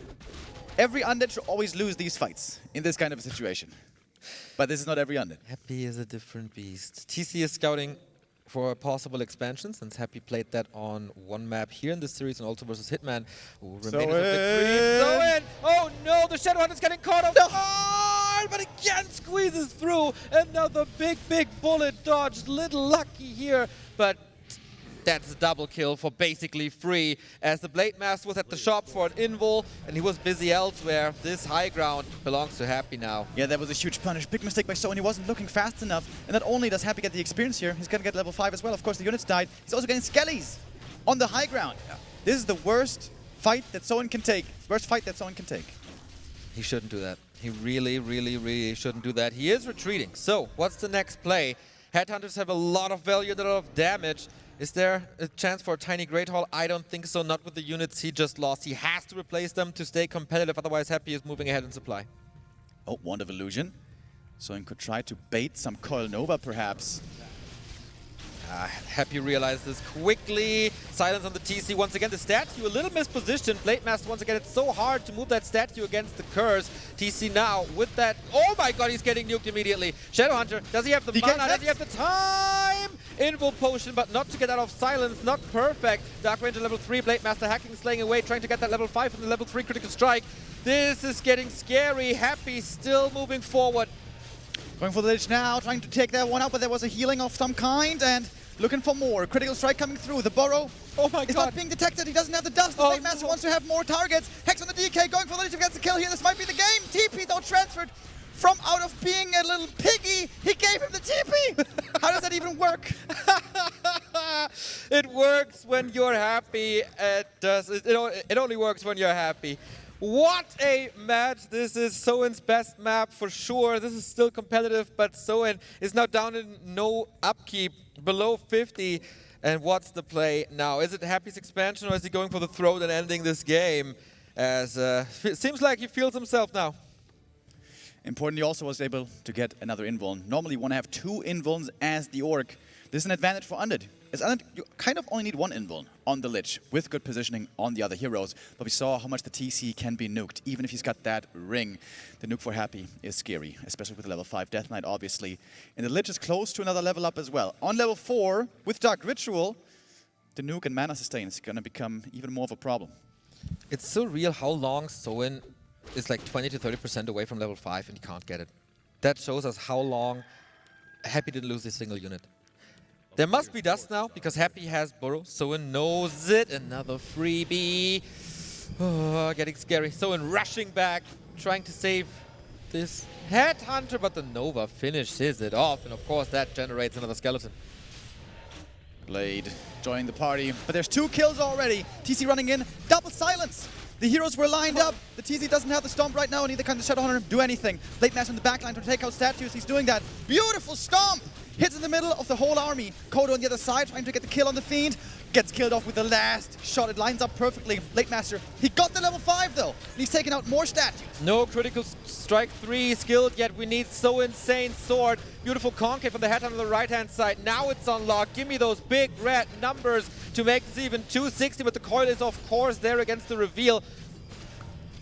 every undead should always lose these fights in this kind of a situation. But this is not every undead. Happy is a different beast. TC is scouting for a possible expansion, since Happy played that on one map here in this series and also versus Hitman. Ooh, Remainers of the creep. Soin! Oh no, the Shadowhunter's getting caught off guard, but again squeezes through. Another big bullet dodge. Little lucky here, but that's a double kill for basically free, as the Blade Master was at the shop for an invul and he was busy elsewhere. This high ground belongs to Happy now. Yeah, that was a huge punish. Big mistake by Soin. He wasn't looking fast enough. And not only does Happy get the experience here, he's going to get level 5 as well. Of course, the units died. He's also getting skellies on the high ground. This is the worst fight that Soin can take. Worst fight that Soin can take. He shouldn't do that. He really shouldn't do that. He is retreating. So, what's the next play? Headhunters have a lot of value and a lot of damage. Is there a chance for a tiny Great Hall? I don't think so, not with the units he just lost. He has to replace them to stay competitive, otherwise Happy is moving ahead in supply. Oh, Wand of Illusion. Soin could try to bait some Coil Nova, perhaps. Happy realized this quickly. Silence on the TC once again. The statue a little mispositioned. Blade Master once again. It's so hard to move that statue against the curse. TC now with that. Oh my god, he's getting nuked immediately. Shadowhunter, does he have the mana? Does he have the time? Invul potion, but not to get out of silence. Not perfect. Dark Ranger level 3. Blade Master hacking, slaying away, trying to get that level 5 from the level 3 critical strike. This is getting scary. Happy still moving forward. Going for the Lich now, trying to take that one out, but there was a healing of some kind, and looking for more. Critical strike coming through. The Burrow is not being detected. He doesn't have the dust. The Blade Master wants to have more targets. Hex on the DK, going for the Lich to get the kill here. This might be the game. TP though transferred from out of being a little piggy. He gave him the TP. How does that even work? It works when you're happy. It only works when you're happy. What a match. This is Soin's best map for sure. This is still competitive, but Soin is now down in no upkeep, below 50. And what's the play now? Is it Happy's expansion, or is he going for the throat and ending this game? As it seems like he feels himself now. Important, he also was able to get another invuln. Normally you want to have 2 invulns as the Orc. This is an advantage for Undead. As Undead, you kind of only need 1 invuln on the Lich, with good positioning on the other heroes. But we saw how much the TC can be nuked, even if he's got that ring. The nuke for Happy is scary, especially with the level 5 Death Knight, obviously. And the Lich is close to another level up as well. On level 4, with Dark Ritual, the nuke and mana sustain is going to become even more of a problem. It's so real how long Soin is like 20 to 30% away from level 5 and he can't get it. That shows us how long Happy didn't lose a single unit. There must be dust now, because Happy has Burrow. Soin knows it. Another freebie. Oh, getting scary. Soin rushing back, trying to save this Headhunter, but the Nova finishes it off. And of course, that generates another skeleton. Blade joining the party, but there's 2 kills already. TC running in, double silence. The heroes were lined up. The TC doesn't have the Stomp right now, and neither can the Shadowhunter do anything. Blade Master in the backline to take out statues. He's doing that. Beautiful Stomp! Hits in the middle of the whole army. Kodo on the other side, trying to get the kill on the Fiend. Gets killed off with the last shot. It lines up perfectly. Blade Master, he got the level 5 though. And he's taking out more statues. No critical strike 3 skilled yet. We need so insane sword. Beautiful concave on the head on the right-hand side. Now it's unlocked. Give me those big red numbers to make this even 260. But the coil is of course there against the reveal.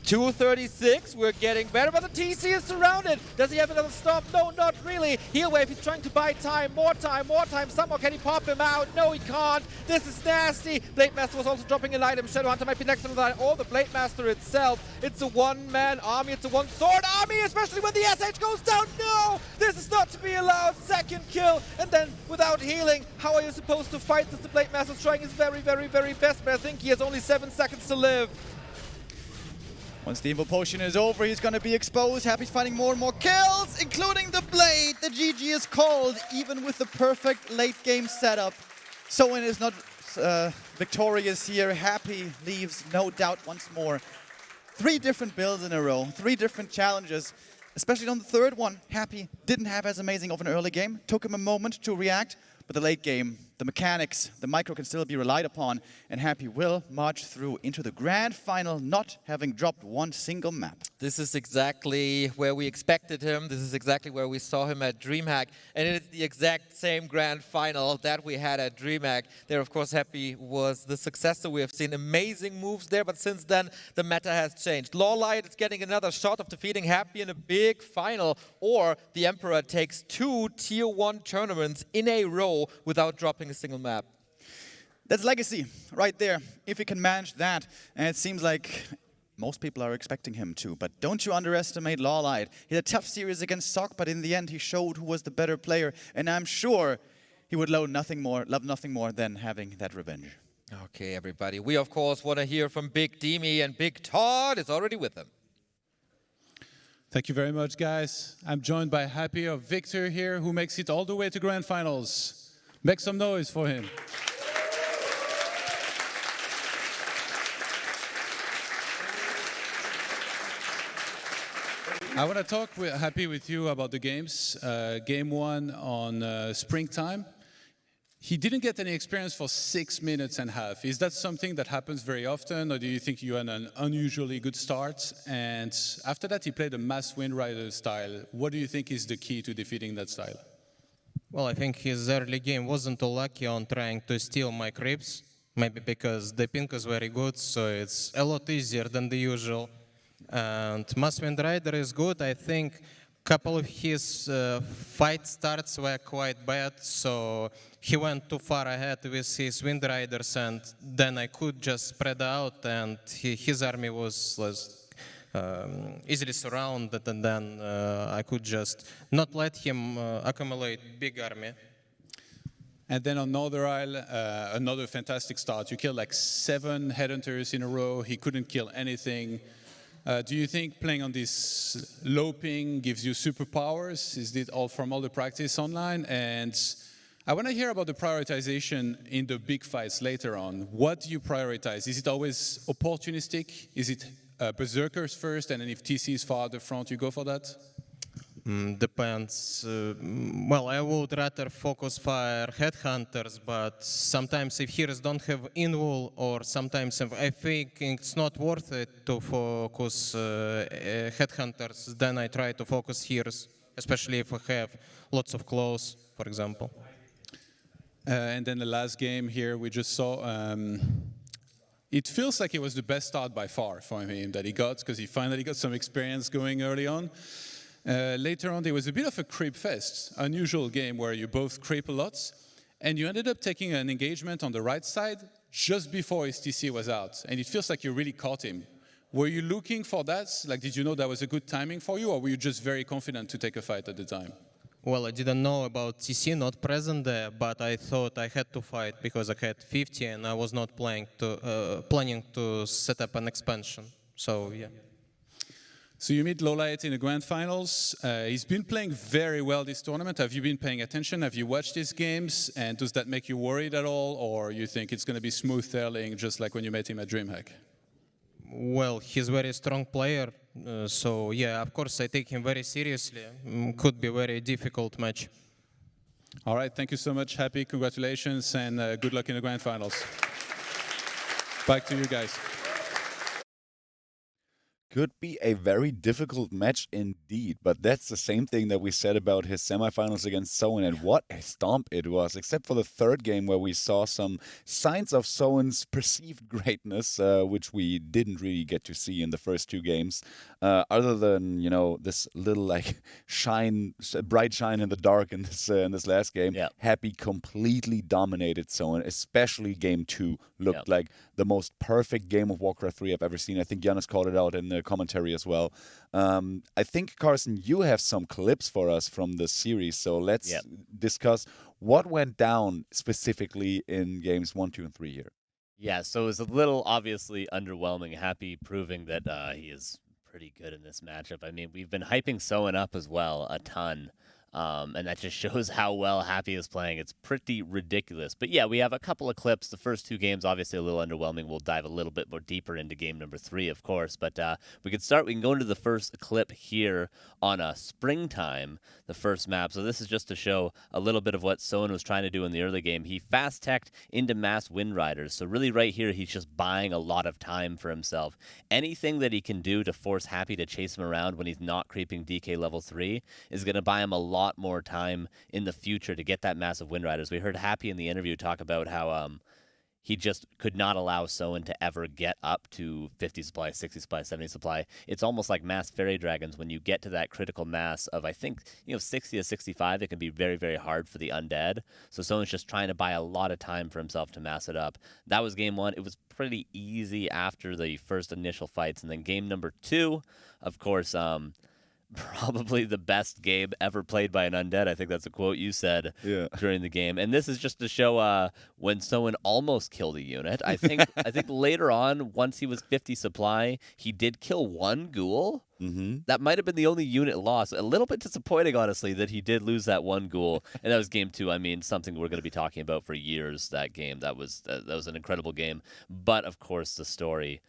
236, we're getting better, but the TC is surrounded. Does he have another Stomp? No, not really. Heal Wave, he's trying to buy time, more time. Somehow can he pop him out? No, he can't. This is nasty. Blade Master was also dropping an item. Shadowhunter might be next to that. Or the Blade Master itself. It's a one-man army. It's a one-sword army, especially when the SH goes down. No, this is not to be allowed. Second kill, and then without healing, how are you supposed to fight this? The Blade Master's trying his very, very, very best, but I think he has only 7 seconds to live. Once the Invul Potion is over, he's going to be exposed. Happy's finding more and more kills, including the Blade. The GG is called, even with the perfect late game setup. Soin is not victorious here. Happy leaves no doubt once more. 3 different builds in a row, 3 different challenges. Especially on the third one, Happy didn't have as amazing of an early game. Took him a moment to react, but the late game, the mechanics, the micro can still be relied upon, and Happy will march through into the grand final, not having dropped one single map. This is exactly where we expected him. This is exactly where we saw him at DreamHack. And it's the exact same grand final that we had at DreamHack. There, of course, Happy was the successor. We have seen amazing moves there, but since then, the meta has changed. Lawlight is getting another shot of defeating Happy in a big final, or the Emperor takes 2 Tier 1 tournaments in a row without dropping a single map. That's legacy right there, if he can manage that. And it seems like most people are expecting him to, but don't you underestimate Lawlight. He had a tough series against Sock, but in the end he showed who was the better player, and I'm sure he would love nothing more than having that revenge. Okay, everybody. We, of course, want to hear from Big Demi, and Big Todd is already with him. Thank you very much, guys. I'm joined by Happy of Victor here, who makes it all the way to Grand Finals. Make some noise for him. I want to talk Happy with you about the games. Game 1 on springtime. He didn't get any experience for 6 minutes and a half. Is that something that happens very often, or do you think you had an unusually good start? And after that, he played a mass Wind Rider style. What do you think is the key to defeating that style? Well, I think his early game wasn't too lucky on trying to steal my creeps. Maybe because the pink is very good, so it's a lot easier than the usual. And Mass Wind Rider is good. I think a couple of his fight starts were quite bad, so he went too far ahead with his Wind Riders, and then I could just spread out, and his army was easily surrounded, and then I could just not let him accumulate big army. And then on Northern Isle, another fantastic start. You killed like 7 headhunters in a row. He couldn't kill anything. Do you think playing on this low ping gives you superpowers? Is it all from all the practice online? And I want to hear about the prioritization in the big fights later on. What do you prioritize? Is it always opportunistic? Is it berserkers first, and then if TC is far at the front, you go for that? Depends. Well, I would rather focus fire headhunters, but sometimes if heroes don't have invul, or sometimes if I think it's not worth it to focus headhunters, then I try to focus heroes, especially if I have lots of claws, for example. And then the last game here we just saw, it feels like it was the best start by far for him that he got, because he finally got some experience going early on. Later on, there was a bit of a creep fest, unusual game where you both creep a lot, and you ended up taking an engagement on the right side just before his TC was out, and it feels like you really caught him. Were you looking for that? Like, did you know that was a good timing for you, or were you just very confident to take a fight at the time? Well, I didn't know about TC not present there, but I thought I had to fight because I had 50 and I was not planning to set up an expansion. So, yeah. So you meet Lawlight in the Grand Finals. He's been playing very well this tournament. Have you been paying attention? Have you watched his games? And does that make you worried at all? Or you think it's going to be smooth sailing just like when you met him at DreamHack? Well, he's a very strong player. So, yeah, of course, I take him very seriously. Could be a very difficult match. All right, thank you so much. Happy, congratulations, and good luck in the Grand Finals. Back to you guys. Could be a very difficult match indeed, but that's the same thing that we said about his semifinals against Soin, and what a stomp it was, except for the third game where we saw some signs of Soin's perceived greatness, which we didn't really get to see in the first 2 games, other than, you know, this little like bright shine in the dark in this last game. Yeah. Happy completely dominated Soin, especially game 2 looked like the most perfect game of Warcraft 3 I've ever seen. I think Giannis called it out in the commentary as well. I think, Carson, you have some clips for us from the series, so let's discuss what went down specifically in games 1, 2, and 3 here. Yeah, so it was a little obviously underwhelming. Happy proving that he is pretty good in this matchup. I mean, we've been hyping Soin up as well a ton. And that just shows how well Happy is playing. It's pretty ridiculous. But yeah, we have a couple of clips. The first 2 games, obviously a little underwhelming. We'll dive a little bit more deeper into game number 3, of course. But we can go into the first clip here on Springtime, the first map. So this is just to show a little bit of what Soin was trying to do in the early game. He fast-teched into Mass Wind Riders. So really right here, he's just buying a lot of time for himself. Anything that he can do to force Happy to chase him around when he's not creeping DK level 3 is going to buy him a lot more time in the future to get that massive Wind Riders. We heard Happy in the interview talk about how he just could not allow Soin to ever get up to 50 supply, 60 supply, 70 supply. It's almost like mass fairy dragons. When you get to that critical mass of, I think, 60 to 65, it can be very, very hard for the undead. So Soin's just trying to buy a lot of time for himself to mass it up. That was game 1. It was pretty easy after the first initial fights. And then game number 2, of course, probably the best game ever played by an undead. I think that's a quote you said during the game. And this is just to show when Soin almost killed a unit. I think later on, once he was 50 supply, he did kill 1 ghoul. That might have been the only unit lost. A little bit disappointing, honestly, that he did lose that 1 ghoul. And that was game 2. I mean, something we're going to be talking about for years, that game. That was an incredible game. But, of course, the story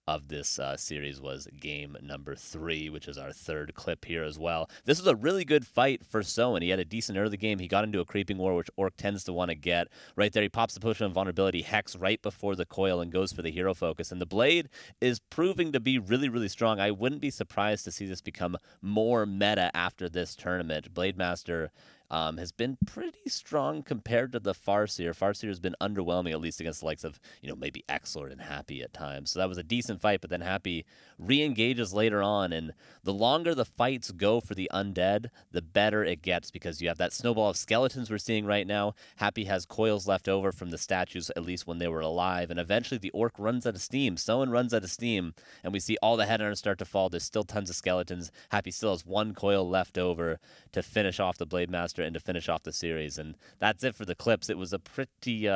of this series was game number 3, which is our 3rd clip here as well. This was a really good fight for Soin. He had a decent early game. He got into a creeping war, which Orc tends to want to get. Right there, he pops the potion of vulnerability, Hex right before the coil, and goes for the hero focus. And the Blade is proving to be really, really strong. I wouldn't be surprised to see this become more meta after this tournament. Blade Master has been pretty strong compared to the Farseer. Farseer has been underwhelming, at least against the likes of, maybe X-Lord and Happy at times. So that was a decent fight, but then Happy re-engages later on, and the longer the fights go for the undead, the better it gets, because you have that snowball of skeletons we're seeing right now. Happy has coils left over from the statues, at least when they were alive, and eventually the Orc runs out of steam. Soin runs out of steam, and we see all the headhunters start to fall. There's still tons of skeletons. Happy still has 1 coil left over to finish off the Blade Master and to finish off the series. And that's it for the clips. It was a pretty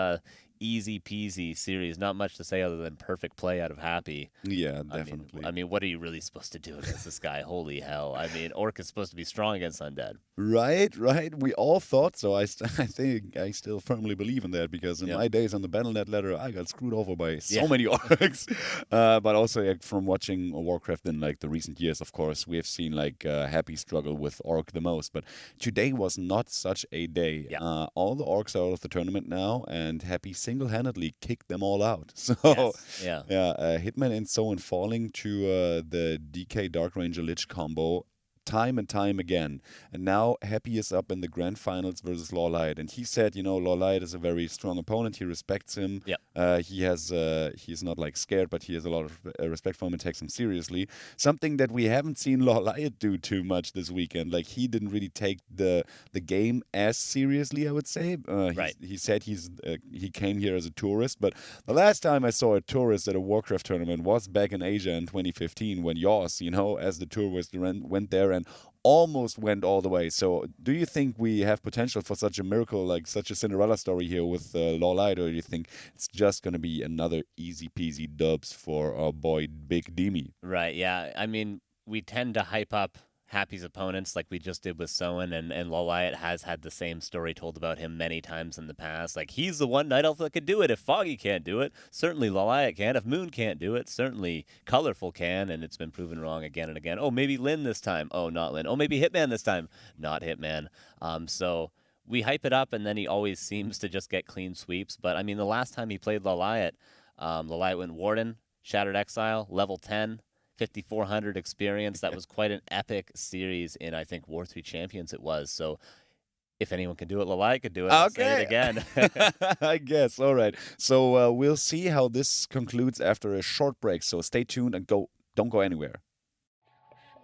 easy peasy series. Not much to say other than perfect play out of Happy. Yeah, definitely. I mean, what are you really supposed to do against this guy? Holy hell. I mean, Orc is supposed to be strong against undead. Right. We all thought so. I think I still firmly believe in that, because in my days on the BattleNet ladder, I got screwed over by so many Orcs. But also from watching Warcraft in the recent years, of course, we have seen Happy struggle with Orc the most. But today was not such a day. Yeah. All the Orcs are out of the tournament now, and Happy single-handedly kicked them all out. So Hitman and Soin falling to the DK Dark Ranger Lich combo time and time again. And now Happy is up in the grand finals versus Lawlight. And he said, Lawlight is a very strong opponent. He respects him. Yep. He's not scared, but he has a lot of respect for him and takes him seriously. Something that we haven't seen Lawlight do too much this weekend. He didn't really take the game as seriously, I would say. Right. He said he came here as a tourist, but the last time I saw a tourist at a Warcraft tournament was back in Asia in 2015 when Yoss, as the tourist went there and almost went all the way. So do you think we have potential for such a miracle, such a Cinderella story here with Lawlight, or do you think it's just going to be another easy peasy dubs for our boy Big Demi? Right, yeah. I mean, we tend to hype up Happy's opponents like we just did with Soin, and Lawlight has had the same story told about him many times in the past. He's the one Night Elf that could do it. If Foggy can't do it, certainly Lawlight can. If Moon can't do it, certainly Colorful can, and it's been proven wrong again and again. Oh, maybe Lin this time. Oh, not Lin. Oh, maybe Hitman this time. Not Hitman. So we hype it up, and then he always seems to just get clean sweeps. But, I mean, the last time he played Lawlight, Lawlight went Warden, Shattered Exile, level 10, 5,400 experience. That was quite an epic series in, I think, War 3 Champions it was. So if anyone can do it, Lawlight could do it. I'll say it again. I guess. All right. So we'll see how this concludes after a short break. So stay tuned and don't go anywhere.